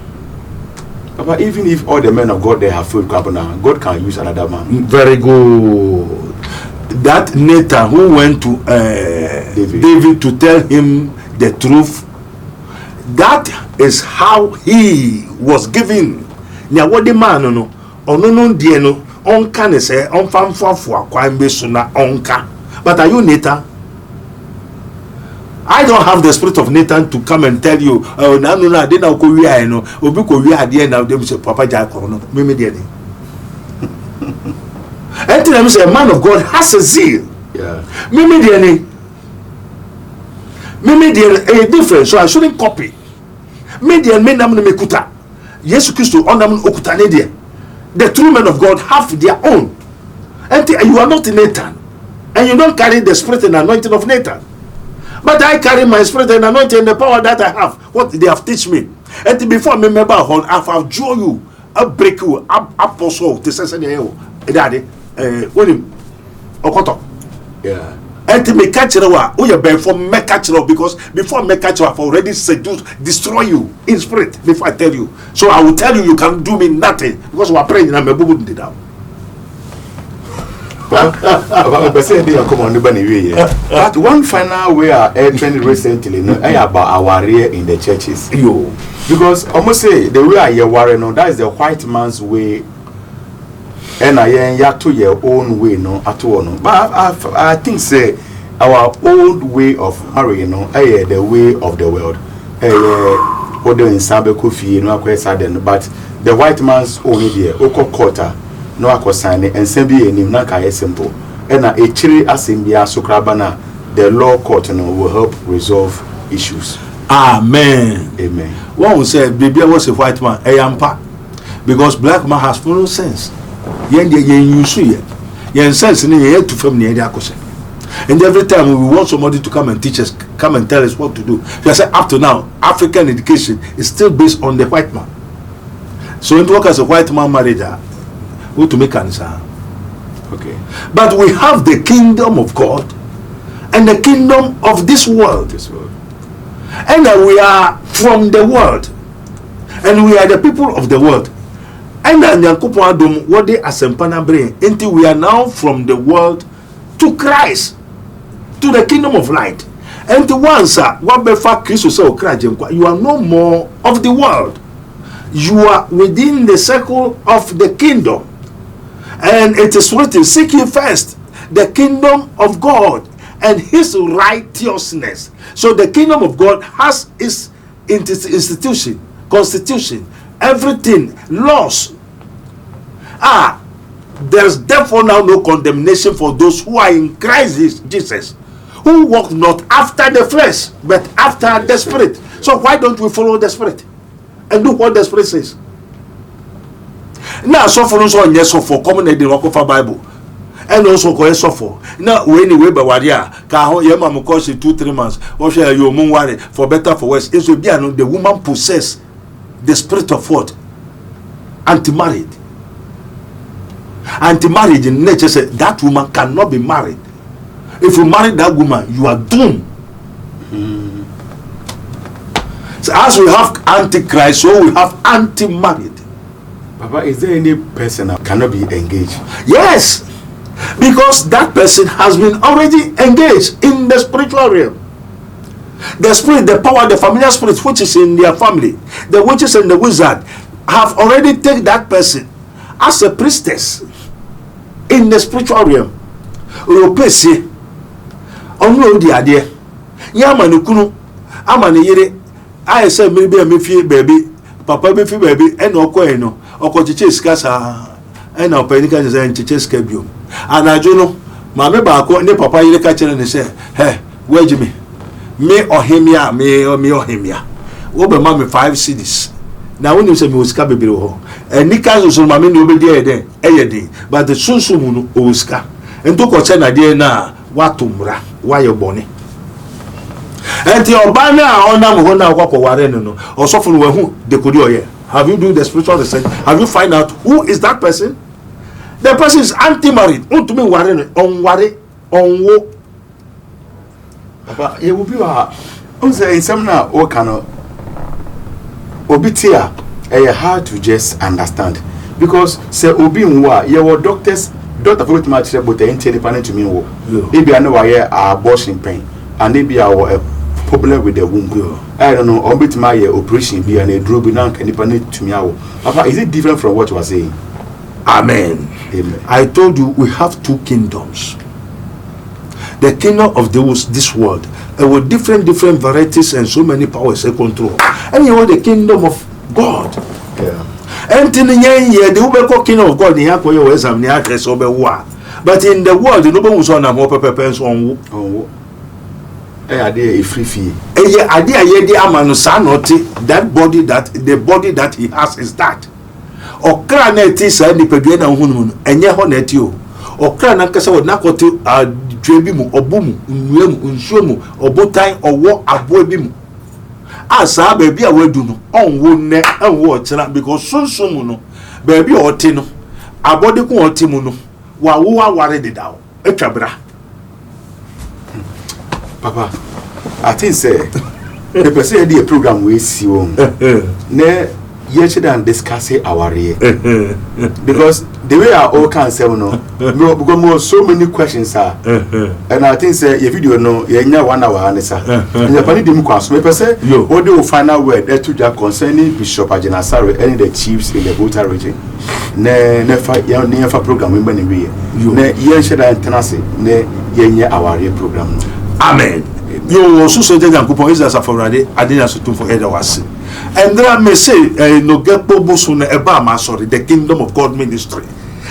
But even if all the men of God they have failed, God can use another man. Very good. That Nathan who went to David to tell him the truth, that is how he was given. Now what the man no dieno on can say on fam for kwambesuna onka. But are you Nathan? I don't have the spirit of Nathan to come and tell you, oh, no, I didn't know we are no, obi ko we are there now. They say, Papa Jacob, no, me there. And tell them say, a man of God has a zeal. Yeah. Me there, a difference. So I shouldn't copy. Me there, me nam me kuta. Yesu Christo on nam okuta ne there. The true men of God have their own. And you are not Nathan, and you don't carry the spirit and anointing of Nathan. But I carry my spirit and anointing and the power that I have. What they have teach me. And before me remember how I'll draw you, I'll break you, apostle, this is daddy, Okoto. Yeah. And to me catch it before me catch it because before me catch it, I've already seduced, destroy you in spirit before I tell you. So I will tell you, you can do me nothing because we are praying and I'm able to do that. But one final way I trained recently, about our area in the churches. Because almost say the way I worry, that is the white man's way, and I to your own way, no at all. No. But I think say our old way of marrying, the way of the world. But the white man's only there, Oko quarter. No akosane and sembi enim na ka simple and a chiri asembia sokrabana the law court will help resolve issues. Amen. Amen. One will say baby was a white man eyampa because black man has no sense. Yen sense ni yen to fam ni akose. And every time we want somebody to come and teach us, come and tell us what to do. You say up to now African education is still based on the white man. So it work as a white man married who to make answer. Okay. But we have the kingdom of God and the kingdom of this world. And we are from the world. And we are the people of the world. And what they asempana bring until we are now from the world to Christ, to the kingdom of light. And to once what before Christ you are no more of the world. You are within the circle of the kingdom. And it is written, seek ye first the kingdom of God and his righteousness. So the kingdom of God has its institution, constitution, everything, laws. There's therefore now no condemnation for those who are in Christ Jesus, who walk not after the flesh, but after the spirit. So why don't we follow the spirit and do what the spirit says? Now so for yes for common the rock of Bible and also go for now anyway but waria ka ho ye mam course 2-3 months or share your moon worry for better for worse it will be the woman possess the spirit of what anti-marriage in nature said that woman cannot be married. If you marry that woman you are doomed. So as we have antichrist, so we have anti-married. Papa, is there any person that cannot be engaged? Yes, because that person has been already engaged in the spiritual realm. The spirit, the power, the familiar spirit which is in their family, the witches and the wizard have already taken that person as a priestess in the spiritual realm. Europesi, only the idea. Yamanukunu, Amaniyere, I say maybe a mefie baby, Papa befi baby, and Okoeno. Okochicheskasa and our panic and Chicheskabio. And I don't know, Mamma Bako and the Papa Yeka and say, hey, where Jimmy? Me or him ya, me or me or him ya. wo be ma me 5 cedis na woni se me osika bebre ho nika so ma me no be dey den eyede but the sunsun no osika ento ko che na dey na watumra waye bone enti oba na ona mo ho na akwa ware no osofo no wahu dekodi oye. Have you do the spiritual research? Have you find out who is that person? The person is anti-married. To me, on Papa, you will be in some now or cannot obitia hard to just understand because say obi nwa you were doctor for much but the independent to me wo maybe I know why abortion pain and maybe I a problem with the womb. I don't know bit my operation be and a drop now can independent to me. Papa, is it different from what you were saying? Amen. Amen. I told you we have 2 kingdoms. The kingdom of this world, with different varieties and so many powers and control. And you want the kingdom of God. Yeah. And in the year, the Uber kingdom of God, but in the world, the noble was on a more pepper on. A free fee. That body the body that he has is that. Okra na eti sa ni pedua na hunu no enye ho na eti o. Okra na kasa wo na kote adwe mu obumu nnuam nsuomu obotan owo abo bi mu. Asa ba bi a wadu no onwo ne enwo ochira because sunsun no ba bi oti no abode ko oti mu no wa wo aware dedawo etwabra. Papa, I think say the person dey program we see on na you should discuss our year because the way I all can say no because so many questions are and I think say your video no you 1 hour answer and you pani dem kwaso me say what the final word that to that concerning Bishop Agyin Asare and the chiefs in the Volta region nefa program we bani we na you should tenase na yenye our year program. Amen. You also say that Nogokpo is as a forade adina so for head was. And there may say Nogokpo bosu eba ma sorry the kingdom of God ministry.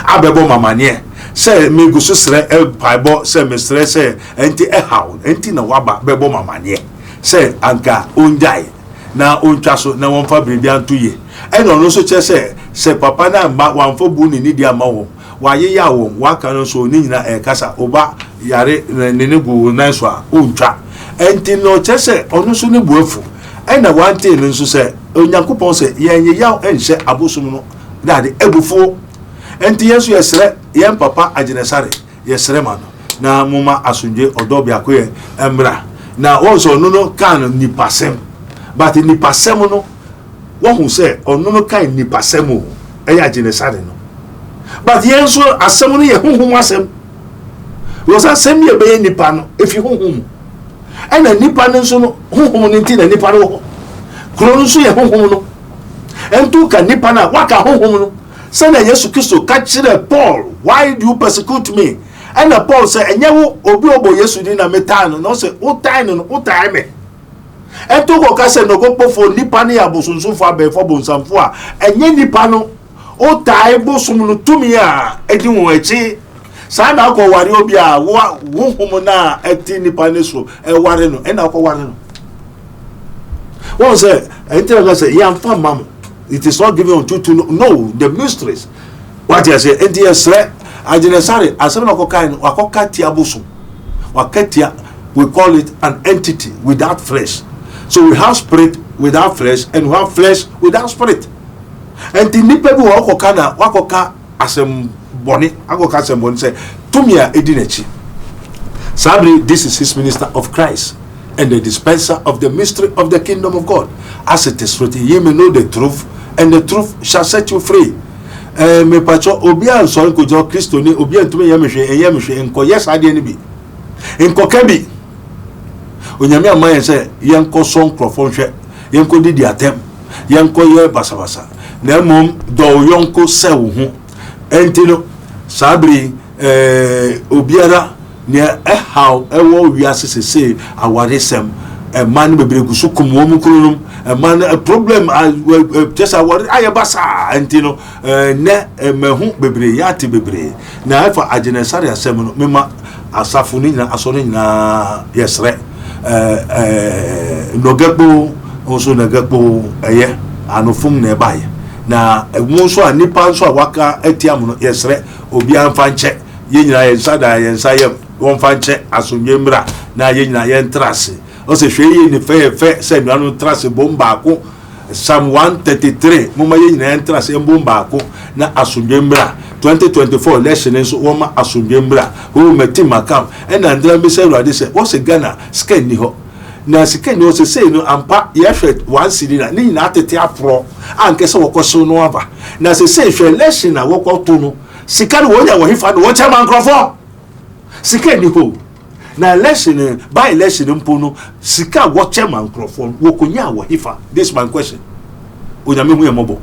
Abebo mamanie say me gusu sre paibo say me sre say enti how enti na waba bebo mamanie say anka onjai na ontwa so na wonfa biribi anto ye. And ono so che say papa na ma wanfo bu ni dia ma wo waye ya wo waka no so ni nyina kasa oba yare nene gu na so a ontwa enti no chese onu so ne buafu ena wante ne nso se onyankopon se yenye yaw enhye abosum no dade ebufo enti yesu yesre yen papa Agyin Asare yesre ma no na muma asunje odobia ko ye emra na wonso no kan nipasem but nipasem no wo hu se onu no kan nipasem o Agyin Asare no but yenso asem no ye hunhum asem wo sa sem ye be nipa no if you hunhum and a nipa nso no honhom nti na nipa no kro nso ye honhom no ento ka nipa na waka honhom no say na Yesu Kristo ka kire Paul, why do you persecute me? And Paul say enye wo obi obo Yesu di na metan no say utai no utai me ento ko ka say Nogokpo fo nipa ne abosunso fo abefo bonsamfo a enye nipa no utai bosum no tumi a edi won echi sana ko wari obi a wo honhom na eti nipa ne so e ware no e na ko ware no won say enti na say yam fa mam it is not given unto to know the mysteries what you say enti esre Agyin Asare asem na ko kan akoka ti aboso wakatia we call it an entity without flesh so we have spirit without flesh and we have flesh without spirit enti nipa bi wo akoka na wakoka asem boni akoka asem boni say tumia edinachi sadly this is his minister of Christ and the dispenser of the mystery of the kingdom of God as it is written ye may know the truth and the truth shall set you free. Me pacho obi an so nko jo Kristo ni obi antumi yemhwe enko yes ade ni bi enko kabi onyame amaye se yenko so nkrofo hwe yenko didi atem yenko ye basabasa na mom do yonko se wo hu entino sabri obiara ne how ewo wiase sese awaresem man bebre gusu kumwo mukunum man a problem just award ayabasa antino ne mehu bebre yati bebre na afa Agyin Asare asem no mema asafo ni na aso ni na yesre Nogokpo also Nogokpo eye anofum na ebaye na emu so a nipa so a waka etiam no yesre obi amfa nche ye nyina yensa da yensa ye wonfa nche asomye mra na ye nyina ye ntrase o se hwe ye ni fe se nuanu trase bomba ko Psalm 133 mama ye nyina ye ntrase bomba ko na asomye mra 2024 election so woma asomye mra wo meti makam and andra be se ruade se wo se Ghana scan ni ho na sika ni o se say no ampa ye hwet one city na ni na atete apro anke se wokoso no aba na se say hwe election na wokoto no sika ni wonya wo hifa no wo chama nkrofo sika ni ho na election by election mpo no sika wo chama nkrofo wo konya wo hifa. This my question onyame hu yemobo.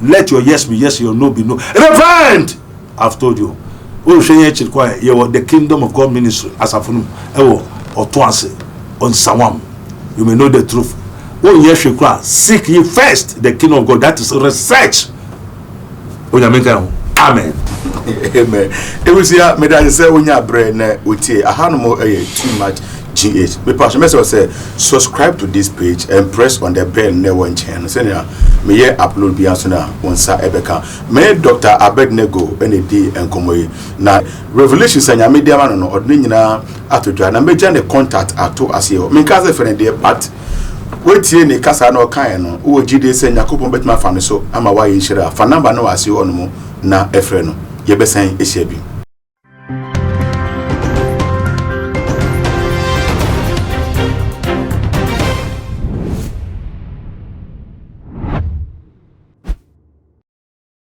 Let your yes be yes, your no be no. Repent. I've told you. We share chikwa you the kingdom of God ministry as afunu ewo otoase on Sawam. You may know the truth. Oh yes, seek ye first the kingdom of God. That is research. Amen. Amen. It was here, me that say when you brain utie ahanomo too much GH. Me pastor message say subscribe to this page and press on the bell near one channel. Say me here upload bi ansona onsa ebeka. Me Dr. Abednego ND enkomoyi. Na revelation sanya media man no odne nyina atodwa na meja ne contact ato ase. Me ka say friend dey but wetie ne kasa na okan no wo gide say Yakobon betma fa me so ama wa yi hira fa number no ase ono mu na efre no ye besan ehia bi